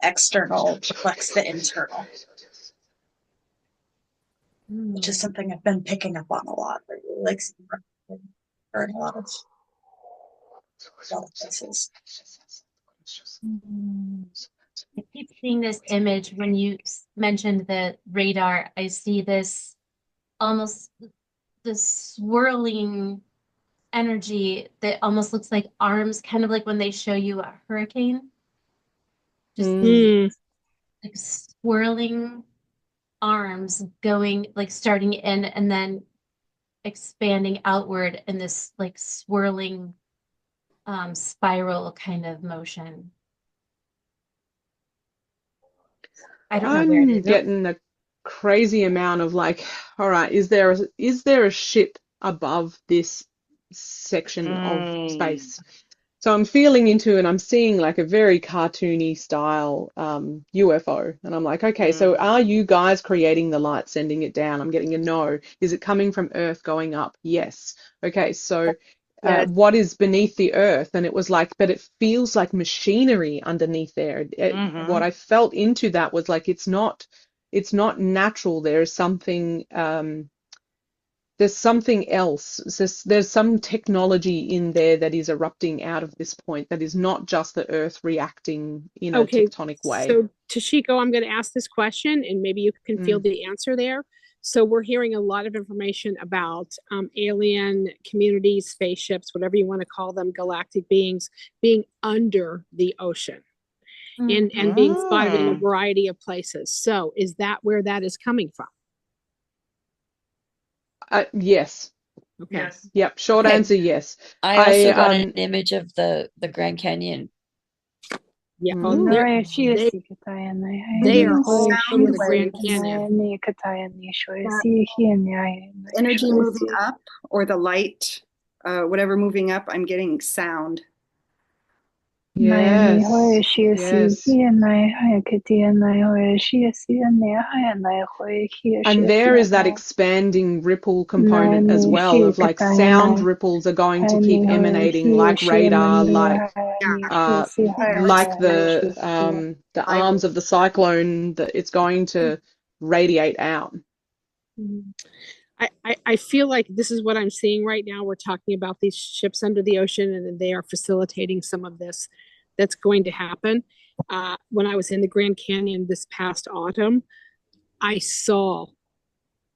external reflects the internal. Which is something I've been picking up on a lot. I really like in a lot of places. I keep seeing this image when you mentioned the radar. I see this almost this swirling energy that almost looks like arms, kind of like when they show you a hurricane. Just like swirling arms going, like starting in and then expanding outward in this like swirling spiral kind of motion. I don't know where it I'm is. getting a crazy amount of like, all right, is there a ship above this section of space? So I'm feeling into and I'm seeing like a very cartoony style UFO. And I'm like, okay, so are you guys creating the light, sending it down? I'm getting a no. Is it coming from Earth going up? Yes. Okay, so Yes. what is beneath the Earth? And it was like, but it feels like machinery underneath there. What I felt into that was like, it's not natural. There's something else. There's some technology in there that is erupting out of this point that is not just the Earth reacting in a tectonic way. So Tashiko, I'm going to ask this question and maybe you can feel the answer there. So we're hearing a lot of information about alien communities, spaceships, whatever you want to call them, galactic beings being under the ocean and being spotted in a variety of places. So is that where that is coming from? Yes. Okay. Yes. Yep. Short answer, yes. I also got an image of the Grand Canyon. Yeah. No, They are all over the Grand Canyon. Energy moving up or the light, whatever moving up, I'm getting sound. Yes. Yes. And there is that expanding ripple component as well of like sound ripples are going to keep emanating like radar, like the arms of the cyclone, that it's going to radiate out. I feel like this is what I'm seeing right now. We're talking about these ships under the ocean and they are facilitating some of this that's going to happen. When I was in the Grand Canyon this past autumn, I saw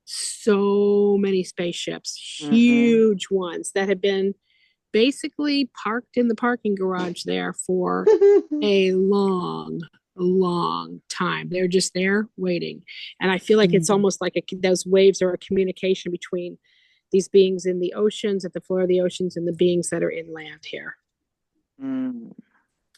so many spaceships, huge ones that had been basically parked in the parking garage there for a long time. They're just there waiting. And I feel like it's almost like those waves are a communication between these beings in the oceans, at the floor of the oceans, and the beings that are inland here.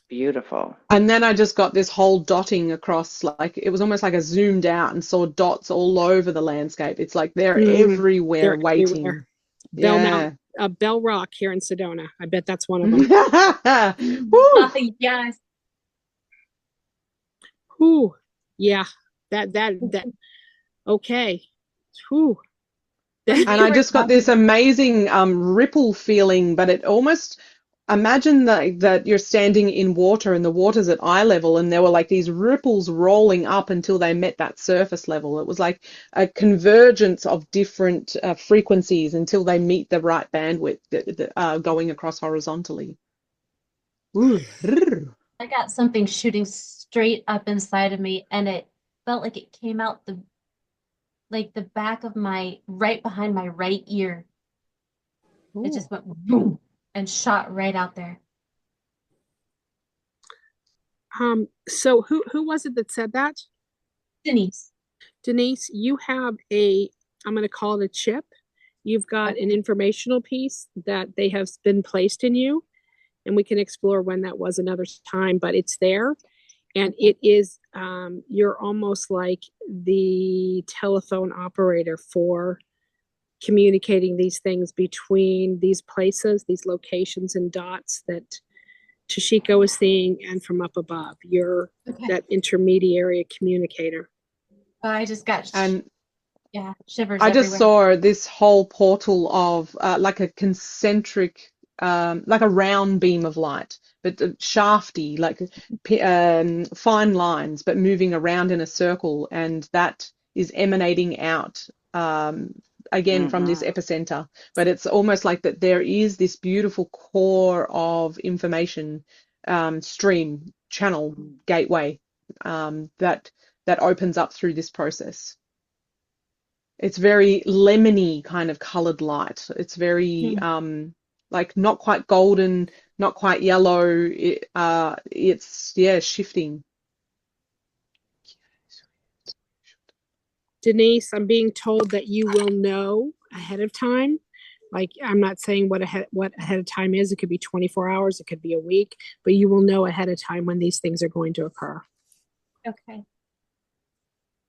Beautiful. And then I just got this whole dotting across, like it was almost like I zoomed out and saw dots all over the landscape. It's like they're everywhere waiting. Everywhere. Yeah. Bell Rock here in Sedona. I bet that's one of them. Yes. Ooh, yeah. That. Okay. Ooh. And I just got this amazing ripple feeling, but it almost, imagine that you're standing in water and the water's at eye level and there were like these ripples rolling up until they met that surface level. It was like a convergence of different frequencies until they meet the right bandwidth going across horizontally. Ooh. I got something shooting straight up inside of me and it felt like it came out the back of right behind my right ear. Ooh. It just went boom and shot right out there. So who was it that said that? Denise, you have I'm going to call it a chip. You've got an informational piece that they have been placed in you, and we can explore when that was another time, but it's there. And it is, you're almost like the telephone operator for communicating these things between these places, these locations and dots that Tashiko is seeing, and from up above. You're that intermediary communicator. I just got shivers. I just saw this whole portal of like a concentric, like a round beam of light, but shafty, like fine lines, but moving around in a circle, and that is emanating out again from this epicenter. But it's almost like that there is this beautiful core of information stream, channel, gateway that opens up through this process. It's very lemony kind of colored light. It's very like not quite golden, not quite yellow. It's shifting. Denise, I'm being told that you will know ahead of time. Like, I'm not saying what ahead of time is. It could be 24 hours, it could be a week, but you will know ahead of time when these things are going to occur. Okay.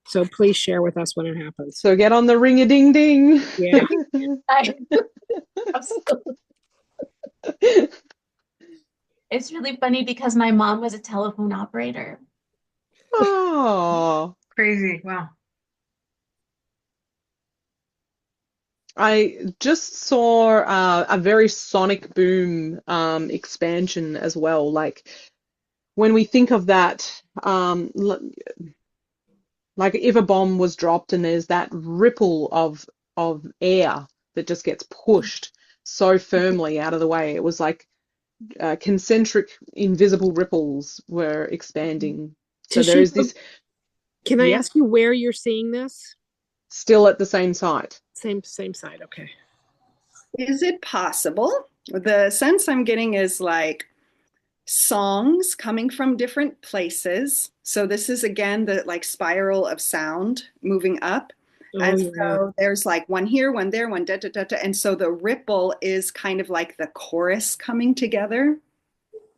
So please share with us when it happens. So get on the ring-a-ding-ding. Yeah. Absolutely. It's really funny because my mom was a telephone operator. Oh, Crazy. Wow. I just saw a very sonic boom expansion as well. Like when we think of that, like if a bomb was dropped and there's that ripple of air that just gets pushed so firmly out of the way. It was like concentric invisible ripples were expanding. So there is Tashiko, this, can I yeah, ask you where you're seeing this? still at the same site. Same side. Okay. Is it possible? The sense I'm getting is like songs coming from different places. So this is again the like spiral of sound moving up. Oh, And yeah. so there's like one here, one there, one da da da da. And so the ripple is kind of like the chorus coming together.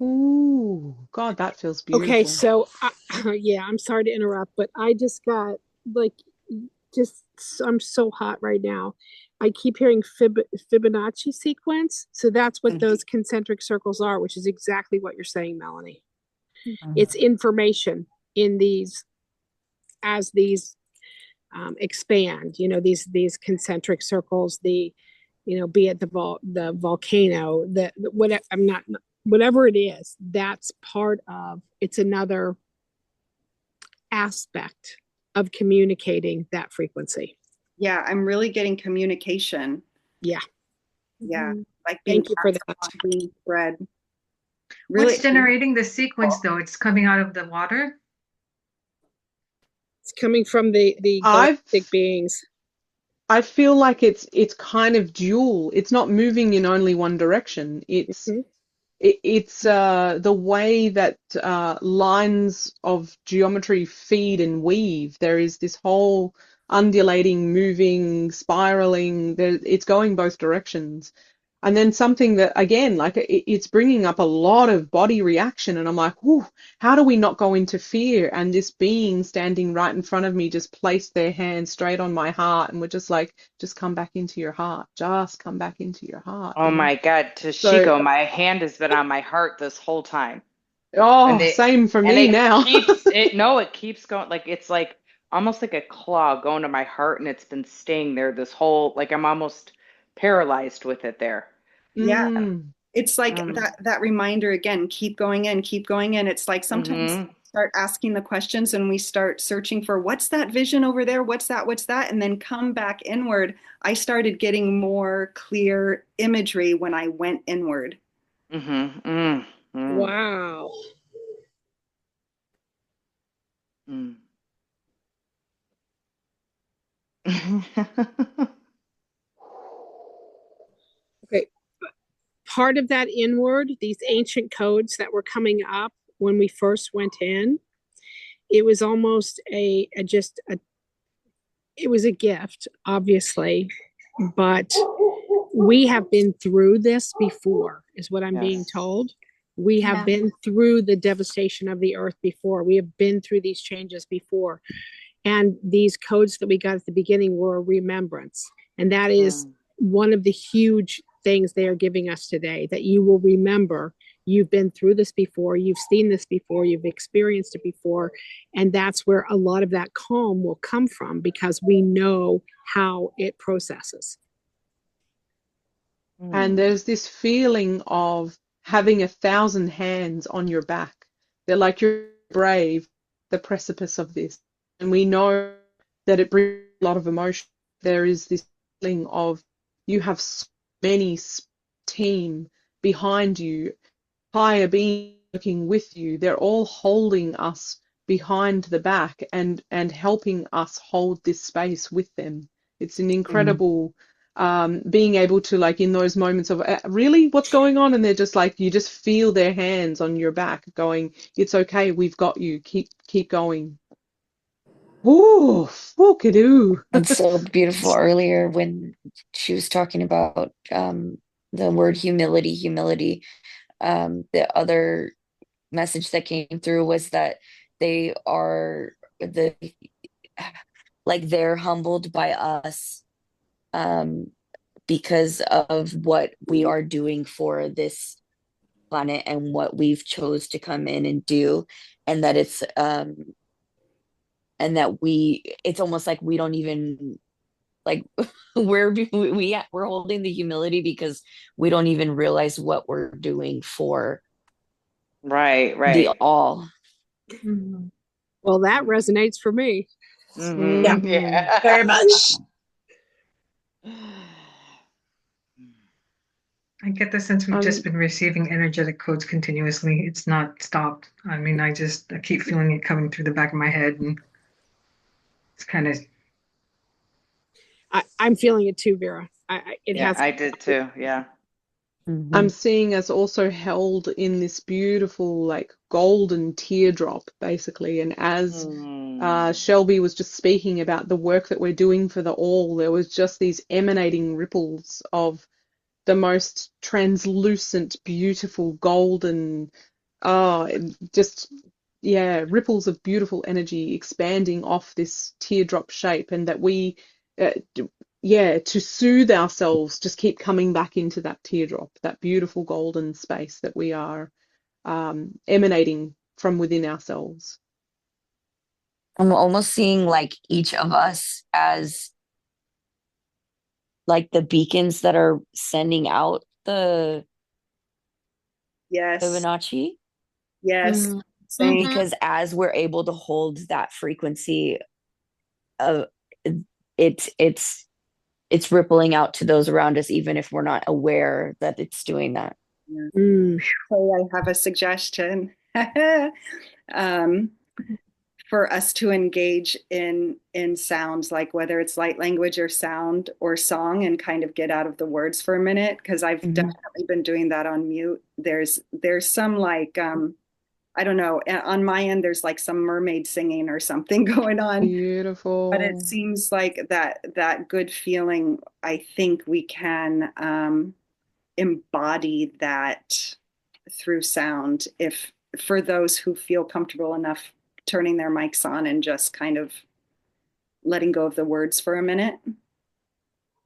Ooh, God, that feels Okay, beautiful. so yeah, I'm sorry to interrupt, but I just got like I'm so hot right now. I keep hearing Fibonacci sequence. So that's what those concentric circles are, which is exactly what you're saying, Melanie. It's information in these as these expand. You know, these concentric circles. The be it the volcano, the whatever. I'm not whatever it is. That's part of. It's another aspect of communicating that frequency. Yeah, I'm really getting communication. Yeah. Yeah. Like being Thank you for that. being spread. Really, What's generating the sequence though? It's coming out of the water? It's coming from the galactic beings. I feel like it's kind of dual. It's not moving in only one direction. It's the way that lines of geometry feed and weave. There is this whole undulating, moving, spiraling. It's going both directions. And then something that, again, like it's bringing up a lot of body reaction. And I'm like, whew, how do we not go into fear? And this being standing right in front of me just placed their hand straight on my heart. And we're just like, just come back into your heart. Just come back into your heart. Oh You know? my God, So, Tashiko, my hand has been on my heart this whole time. oh, same for me now. It keeps going. Like it's like almost like a claw going to my heart, and it's been staying there this whole, like I'm almost paralyzed with it there. Yeah. Mm. It's like that reminder again, keep going in, keep going in. It's like sometimes we start asking the questions and we start searching for what's that vision over there? What's that? And then come back inward. I started getting more clear imagery when I went inward. Wow. Okay. Part of that inward, these ancient codes that were coming up when we first went in, it was almost it was a gift, obviously, but we have been through this before, is what I'm being told. We have been through the devastation of the earth before. We have been through these changes before. And these codes that we got at the beginning were a remembrance. And that is one of the huge things they are giving us today, that you will remember you've been through this before, you've seen this before, you've experienced it before. And that's where a lot of that calm will come from, because we know how it processes. And there's this feeling of having 1,000 hands on your back. They're like, you're brave, the precipice of this. And we know that it brings a lot of emotion. There is this feeling of you have so many team behind you, higher being working with you. They're all holding us behind the back and helping us hold this space with them. It's an incredible being able to, like, in those moments of really what's going on, and they're just like, you just feel their hands on your back going, it's okay, we've got you, keep going. Ooh, fuckadoo. It's so beautiful earlier when she was talking about the word humility, humility. The other message that came through was that they are the like they're humbled by us um because of what we are doing for this planet and what we've chose to come in and do, and that it's almost like we don't even like we're holding the humility because we don't even realize what we're doing for Right, the right. all. Well, that resonates for me. Yeah, Yeah. very much. I get the sense we've just Um, been receiving energetic codes continuously. It's not stopped. I mean, I keep feeling it coming through the back of my head, and it's kind of I'm feeling it too, Vera. It Yeah, has. I did too. Yeah. I'm Mhm. seeing us also held in this beautiful, like golden teardrop, basically. And as Mm. Shelby was just speaking about the work that we're doing for the all, there was just these emanating ripples of the most translucent, beautiful golden, just, yeah, ripples of beautiful energy expanding off this teardrop shape, and that we, yeah, to soothe ourselves, just keep coming back into that teardrop, that beautiful golden space that we are emanating from within ourselves. I'm almost seeing like each of us as like the beacons that are sending out the Yes, Fibonacci, yes, Mm. same. Mhm. because as we're able to hold that frequency of it's it's rippling out to those around us even if we're not aware that it's doing that. Yeah. Mm. So I have a suggestion. um, for us to engage in sounds, like whether it's light language or sound or song, and kind of get out of the words for a minute, because I've Mhm. definitely been doing that on mute. There's some like I don't know, on my end there's like some mermaid singing or something going on, but it Beautiful. seems like that good feeling, I think we can embody that through sound, if for those who feel comfortable enough turning their mics on and just kind of letting go of the words for a minute.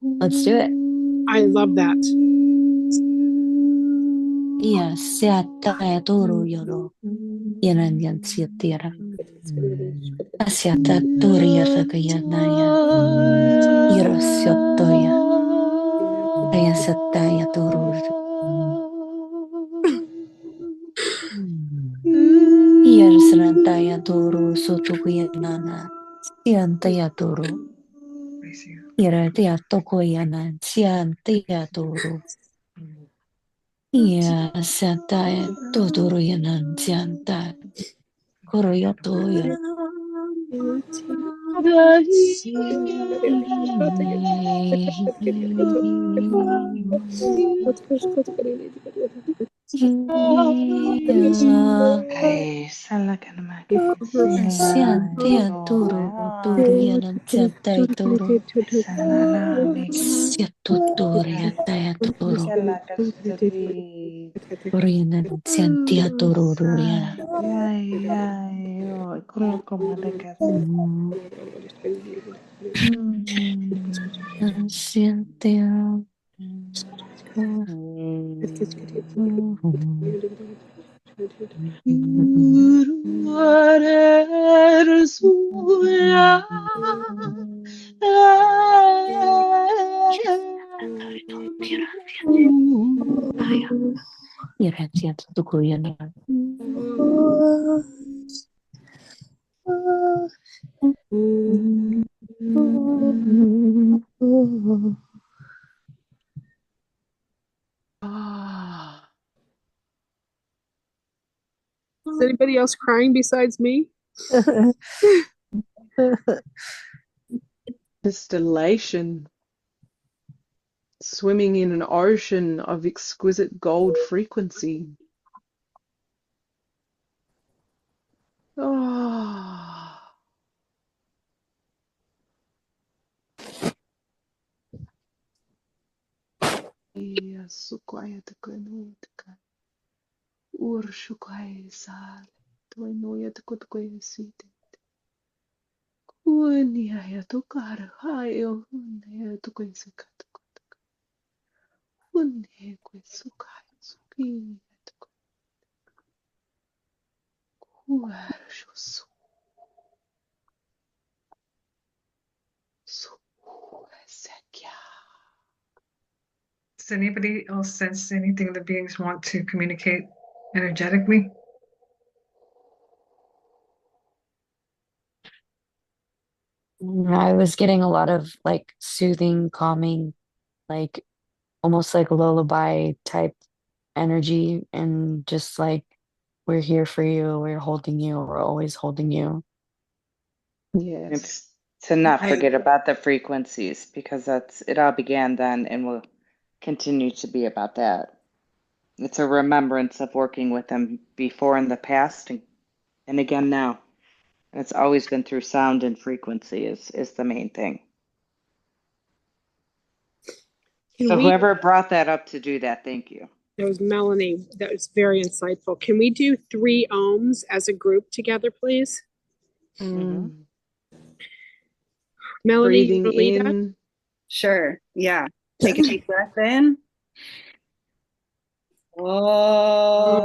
Let's do it. I love that. Iya, siata ya toro yoro. Yanan yan siatira. Asiata toria sakaya naya. Iro siotoya. Kaya sataya toro. Iyar sanantaya toro sotukuya nana. Siantaya toro. praise you. Ira tia tokoya nan. Siantaya toro. Iya sataya totoro yanan sianta. Koroyo toya. Hey, salakanamaka. Siante a toro, toro yanan siante toro. Salana meki. Siato toro yata ya toro. Salakasuri. Toro yanan siante a toro yana. Yay, oh, kulukumadakasi. Siante a Ira siato toko yana. Ah, Is anybody else crying besides me? distillation, swimming in an ocean of exquisite gold frequency. Oh, Ia sukwaya te koe te ka. Ur shukwaya sale. Toi noia te koe site. Kunia ya tukara hai o hune tu koe sukata. Hune koe sukai suki te koe. Kuar shusu. Su sekya. Does anybody else sense anything the beings want to communicate energetically? I was getting a lot of like soothing, calming, like almost like lullaby type energy, and just like we're here for you, we're holding you, we're always holding you. Yes. It's to not I forget about the frequencies, because it all began then and will continue to be about that. It's a remembrance of working with them before in the past and again now. And it's always been through sound and frequency is the main thing. Can So we, whoever brought that up to do that, thank you. that was Melanie. That was very insightful. Can we do 3 ohms as a group together, please? Mm. Melanie, you Breathing want to lead us? in. Sure. Yeah. Take a deep breath in. Oh.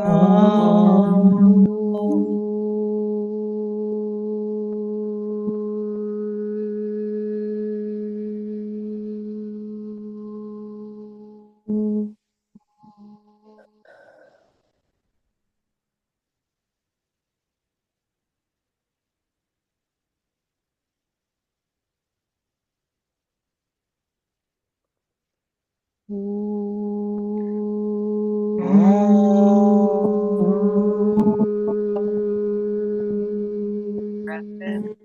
Breath in.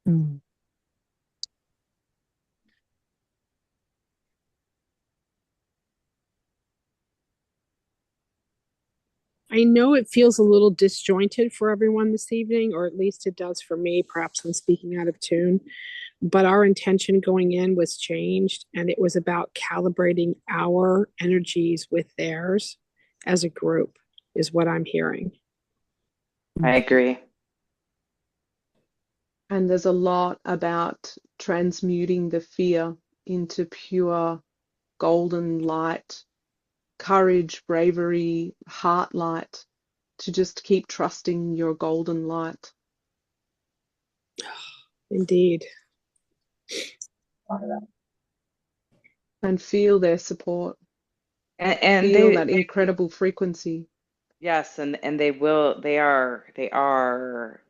Mm. I know it feels a little disjointed for everyone this evening, or at least it does for me. Perhaps I'm speaking out of tune, but our intention going in was changed, and it was about calibrating our energies with theirs as a group, is what I'm hearing. I agree. And there's a lot about transmuting the fear into pure golden light, courage, bravery, heart light, to just keep trusting your golden light. Indeed. And feel their support. And Feel that incredible frequency. yes, and they are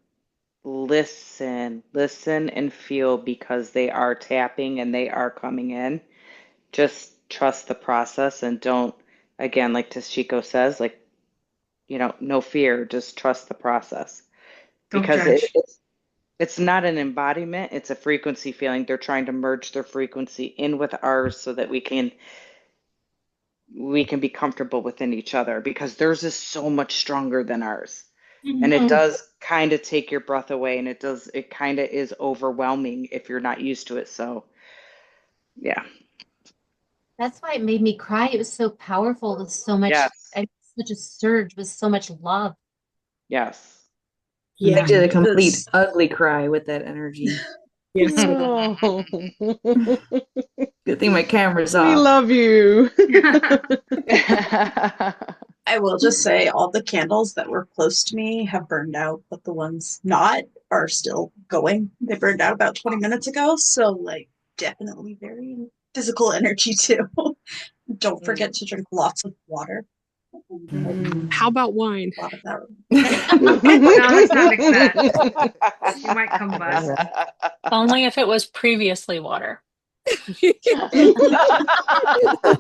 listen and feel, because they are tapping and they are coming in. Just trust the process and don't, again, like Tashiko says, like, no fear, just trust the process. Don't Because judge. it's not an embodiment, it's a frequency feeling. They're trying to merge their frequency in with ours so that we can be comfortable within each other, because theirs is so much stronger than ours. And it does kind of take your breath away, and it kind of is overwhelming if you're not used to it. So, yeah. That's why it made me cry. It was so powerful with so much, Yes. such a surge with so much love. Yes. Yeah. I did a complete That's- ugly cry with that energy. Yes. Oh. Good thing my camera's We off. love you. I will just say all the candles that were close to me have burned out, but the ones not are still going. They burned out about 20 minutes ago, so like definitely very physical energy too. Don't forget to drink lots of water. How about wine? A lot of that. No, let's not mix that. You might come bust. Only if it was previously water.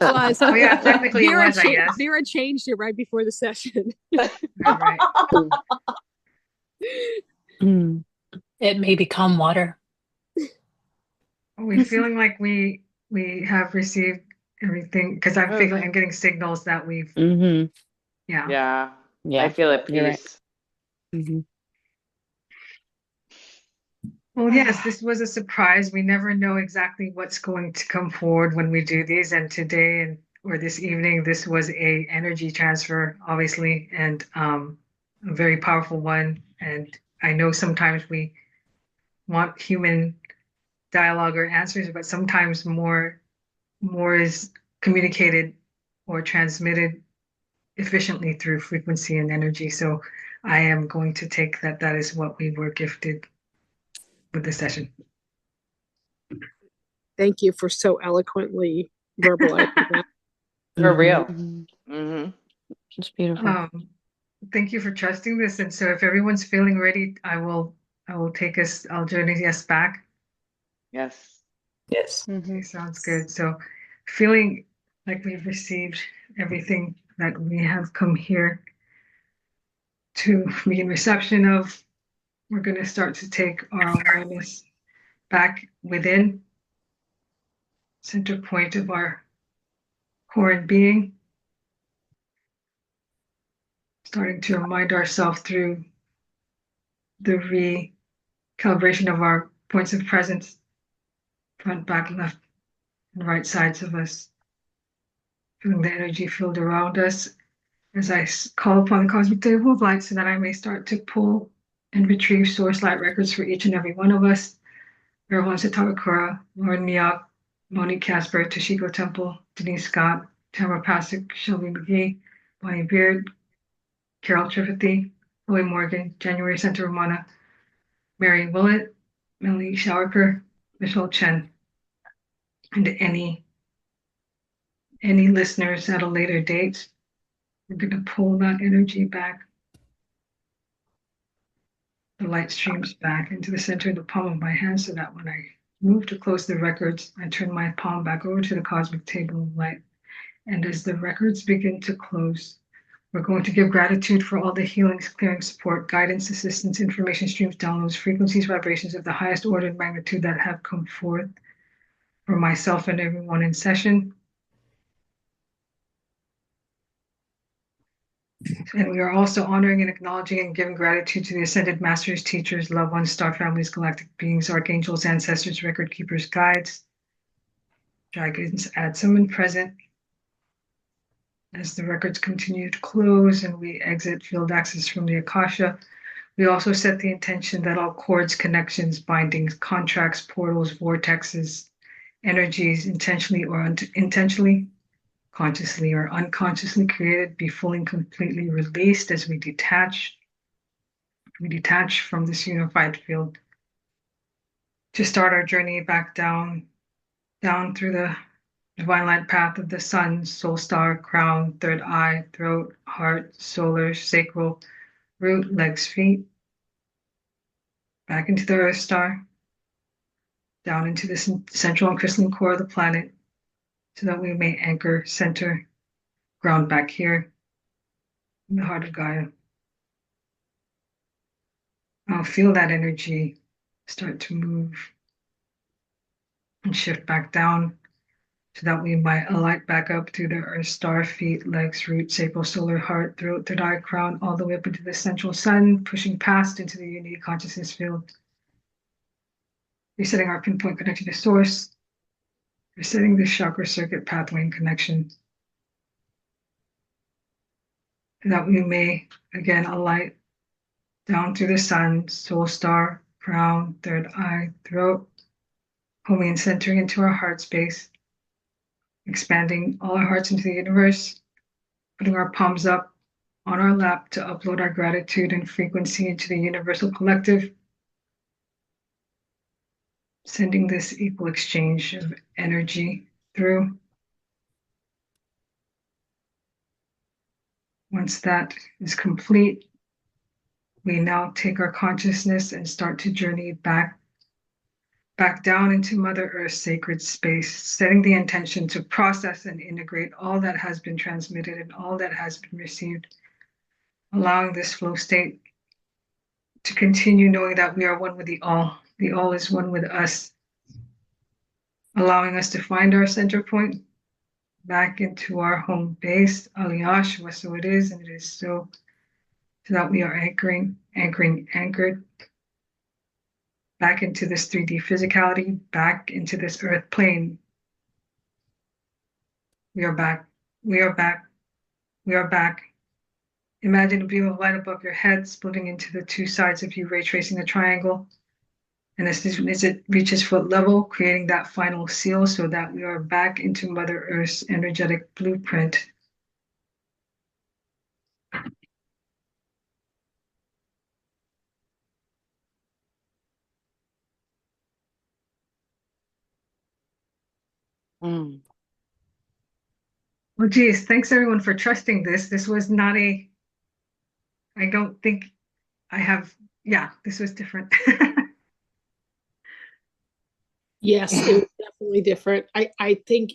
Was. Oh yeah, technically it was, I guess. Vera changed it right before the session. All right. Mm. It may become water. Are we feeling like we have received everything? Because I'm feeling I'm getting signals that we've Mm-hmm. yeah. Yeah. Yeah, I feel at you're right. peace. Mm-hmm. Well, yes, this was a surprise. We never know exactly what's going to come forward when we do these. And today or this evening, this was a energy transfer, obviously, and a very powerful one. And I know sometimes we want human dialogue or answers, but sometimes more is communicated or transmitted efficiently through frequency and energy. So I am going to take that is what we were gifted with this session. Thank you for so eloquently verbalizing that. For real. It's beautiful. Thank you for trusting this. And so if everyone's feeling ready, I'll journey us back. Yes. Yes. Okay, sounds good. So feeling like we've received everything that we have come here to be in reception of, we're going to start to take our awareness back within, center point of our core and being, starting to remind ourselves through the recalibration of our points of presence, front, back, left, and right sides of us, feeling the energy field around us as I call upon the cosmic table of light so that I may start to pull and retrieve source light records for each and every one of us. Vera Takakura, Lauren Miak, Monique Casper, Tashiko Temple, Denise Scott, Tamara Pasick, Shelby McGee, Bonnie Beard, Carol Triffithi, Chloe Morgan, January Santa Romana, Mary Willett, Melanie Showerker, Michelle Chen, and any listeners at a later date. We're going to pull that energy back. The light streams back into the center of the palm of my hand so that when I move to close the records, I turn my palm back over to the cosmic table of light. And as the records begin to close, we're going to give gratitude for all the healings, clearing, support, guidance, assistance, information streams, downloads, frequencies, vibrations of the highest order and magnitude that have come forth for myself and everyone in session. And we are also honoring and acknowledging and giving gratitude to the ascended masters, teachers, loved ones, star families, galactic beings, archangels, ancestors, record keepers, guides, dragons, at some and present. As the records continue to close and we exit field access from the Akasha, we also set the intention that all cords, connections, bindings, contracts, portals, vortexes, energies, intentionally or unintentionally, consciously or unconsciously created, be fully and completely released as we detach from this unified field to start our journey back down through the divine light path of the sun, soul star, crown, third eye, throat, heart, solar, sacral, root, legs, feet, back into the earth star, down into the central and crystalline core of the planet, so that we may anchor, center, ground back here in the heart of Gaia. I'll feel that energy start to move and shift back down so that we might alight back up through the earth star, feet, legs, root, sacral, solar, heart, throat, third eye, crown, all the way up into the central sun, pushing past into the unity consciousness field. Resetting our pinpoint connection to source, resetting the chakra circuit pathway and connection, so that we may again alight down through the sun, soul star, crown, third eye, throat, homing and centering into our heart space, expanding all our hearts into the universe, putting our palms up on our lap to upload our gratitude and frequency into the universal collective, sending this equal exchange of energy through. Once that is complete, we now take our consciousness and start to journey back down into Mother Earth's sacred space, setting the intention to process and integrate all that has been transmitted and all that has been received, allowing this flow state to continue knowing that we are one with the all. The all is one with us, allowing us to find our center point back into our home base, Aliyash, so it is, and it is so that we are anchored back into this 3D physicality, back into this earth plane. We are back. We are back. We are back. Imagine a beautiful light above your head, splitting into the two sides of you, ray tracing the triangle. And as it reaches foot level, creating that final seal so that we are back into Mother Earth's energetic blueprint. Mm. Well, geez, thanks everyone for trusting this. This was not I don't think I have, this was different. Yes, it was definitely different. I think,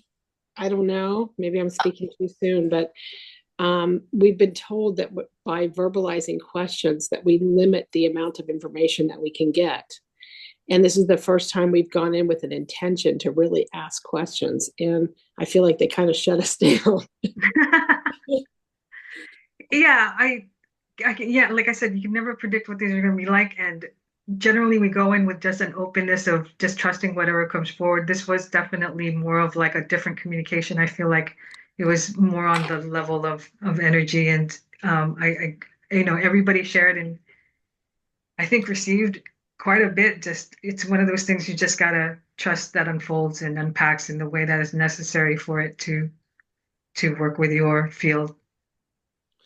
I don't know, maybe I'm speaking too soon, but we've been told that by verbalizing questions that we limit the amount of information that we can get. And this is the first time we've gone in with an intention to really ask questions. And I feel like they kind of shut us down. Yeah, like I said, you can never predict what these are going to be like. And generally we go in with just an openness of just trusting whatever comes forward. This was definitely more of like a different communication. I feel like it was more on the level of energy, and I everybody shared and I think received quite a bit. Just it's one of those things you just gotta trust that unfolds and unpacks in the way that is necessary for it to work with your field.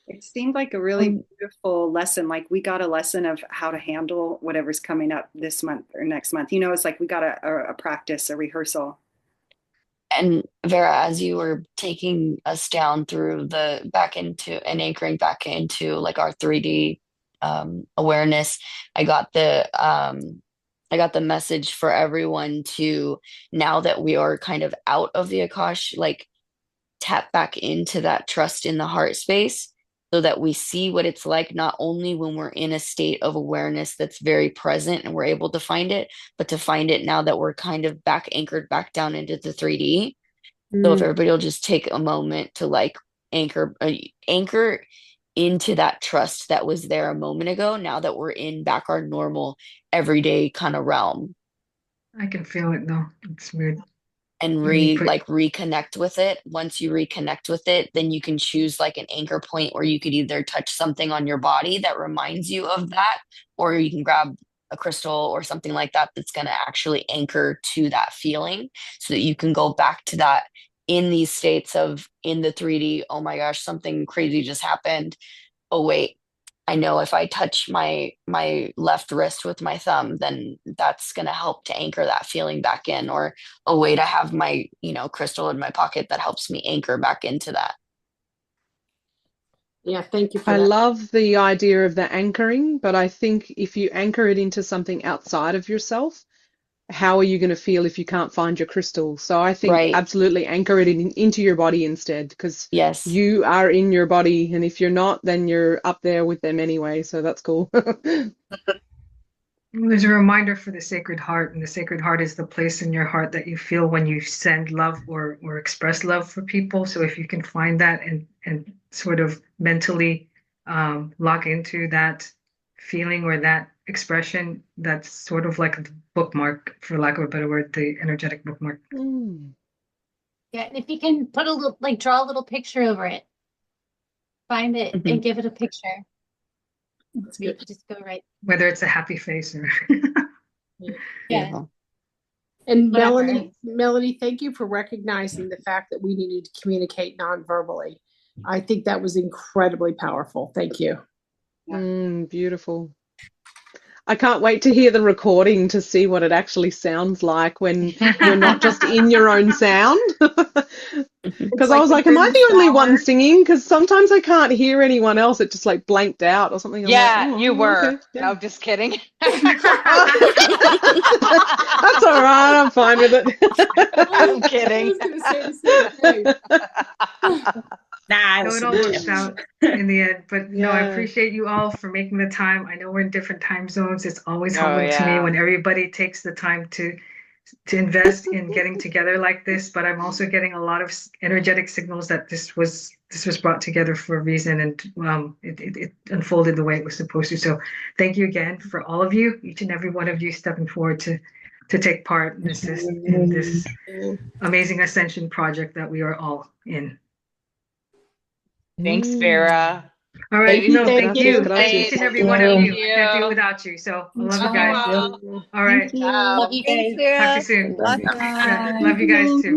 It seemed like a really beautiful lesson. Like we got a lesson of how to handle whatever's coming up this month or next month. You know, it's like we got a practice, a rehearsal. And Vera, as you were taking us down through back into and anchoring back into like our 3D awareness, I got the message for everyone to, now that we are kind of out of the Akash, like tap back into that trust in the heart space, so that we see what it's like, not only when we're in a state of awareness that's very present and we're able to find it, but to find it now that we're kind of back anchored back down into the 3D. So if everybody will just take a moment to like anchor into that trust that was there a moment ago, now that we're in back our normal everyday kind of realm. I can feel it though. It's weird. And reconnect with it. Once you reconnect with it, then you can choose like an anchor point where you could either touch something on your body that reminds you of that, or you can grab a crystal or something like that that's going to actually anchor to that feeling, so that you can go back to that in these states of in the 3D. Oh my gosh, something crazy just happened. Oh wait, I know if I touch my left wrist with my thumb, then that's going to help to anchor that feeling back in. Or a way to have my, crystal in my pocket that helps me anchor back into that. Yeah, thank you for I that. love the idea of the anchoring, but I think if you anchor it into something outside of yourself, how are you going to feel if you can't find your crystal? So I think absolutely anchor it into your body instead, because you are in your body, and if you're not, then you're up there with them anyway. So that's cool. There's a reminder for the Sacred Heart, and the Sacred Heart is the place in your heart that you feel when you send love or express love for people. So if you can find that and sort of mentally lock into that feeling or that expression, that's sort of like a bookmark, for lack of a better word, the energetic bookmark. Yeah, and if you can put a little, like draw a little picture over it, find it and give it a picture. So you can just go right. Whether it's a happy face or yeah. And Melanie, thank you for recognizing the fact that we needed to communicate non-verbally. I think that was incredibly powerful. Thank you. Beautiful. I can't wait to hear the recording to see what it actually sounds like when you're not just in your own sound. Because I was like, am I the only one singing? Because sometimes I can't hear anyone else. It just like blanked out or something. Yeah, like, you were. Okay, yeah. No, just kidding. That's all right. I'm fine with it. I'm kidding. I was going to say the same thing. Nah, I No, was it all works out in the end. But no, I Yeah. appreciate you all for making the time. I know we're in different time zones. It's always Oh, humbling to me yeah. when everybody takes the time to invest in getting together like this. But I'm also getting a lot of energetic signals that this was brought together for a reason, and it unfolded the way it was supposed to. So thank you again for all of you, each and every one of you stepping forward to take part in this amazing ascension project that we are all in. Thanks, Vera. All right, Thank you, no, thank thank you, Gracias, each and gracias. every one of Thank you. I can't do it you. without you. So I love you Bye. guys. All right, Love you Ciao. guys. talk to you soon. Bye. Yeah, love you guys too.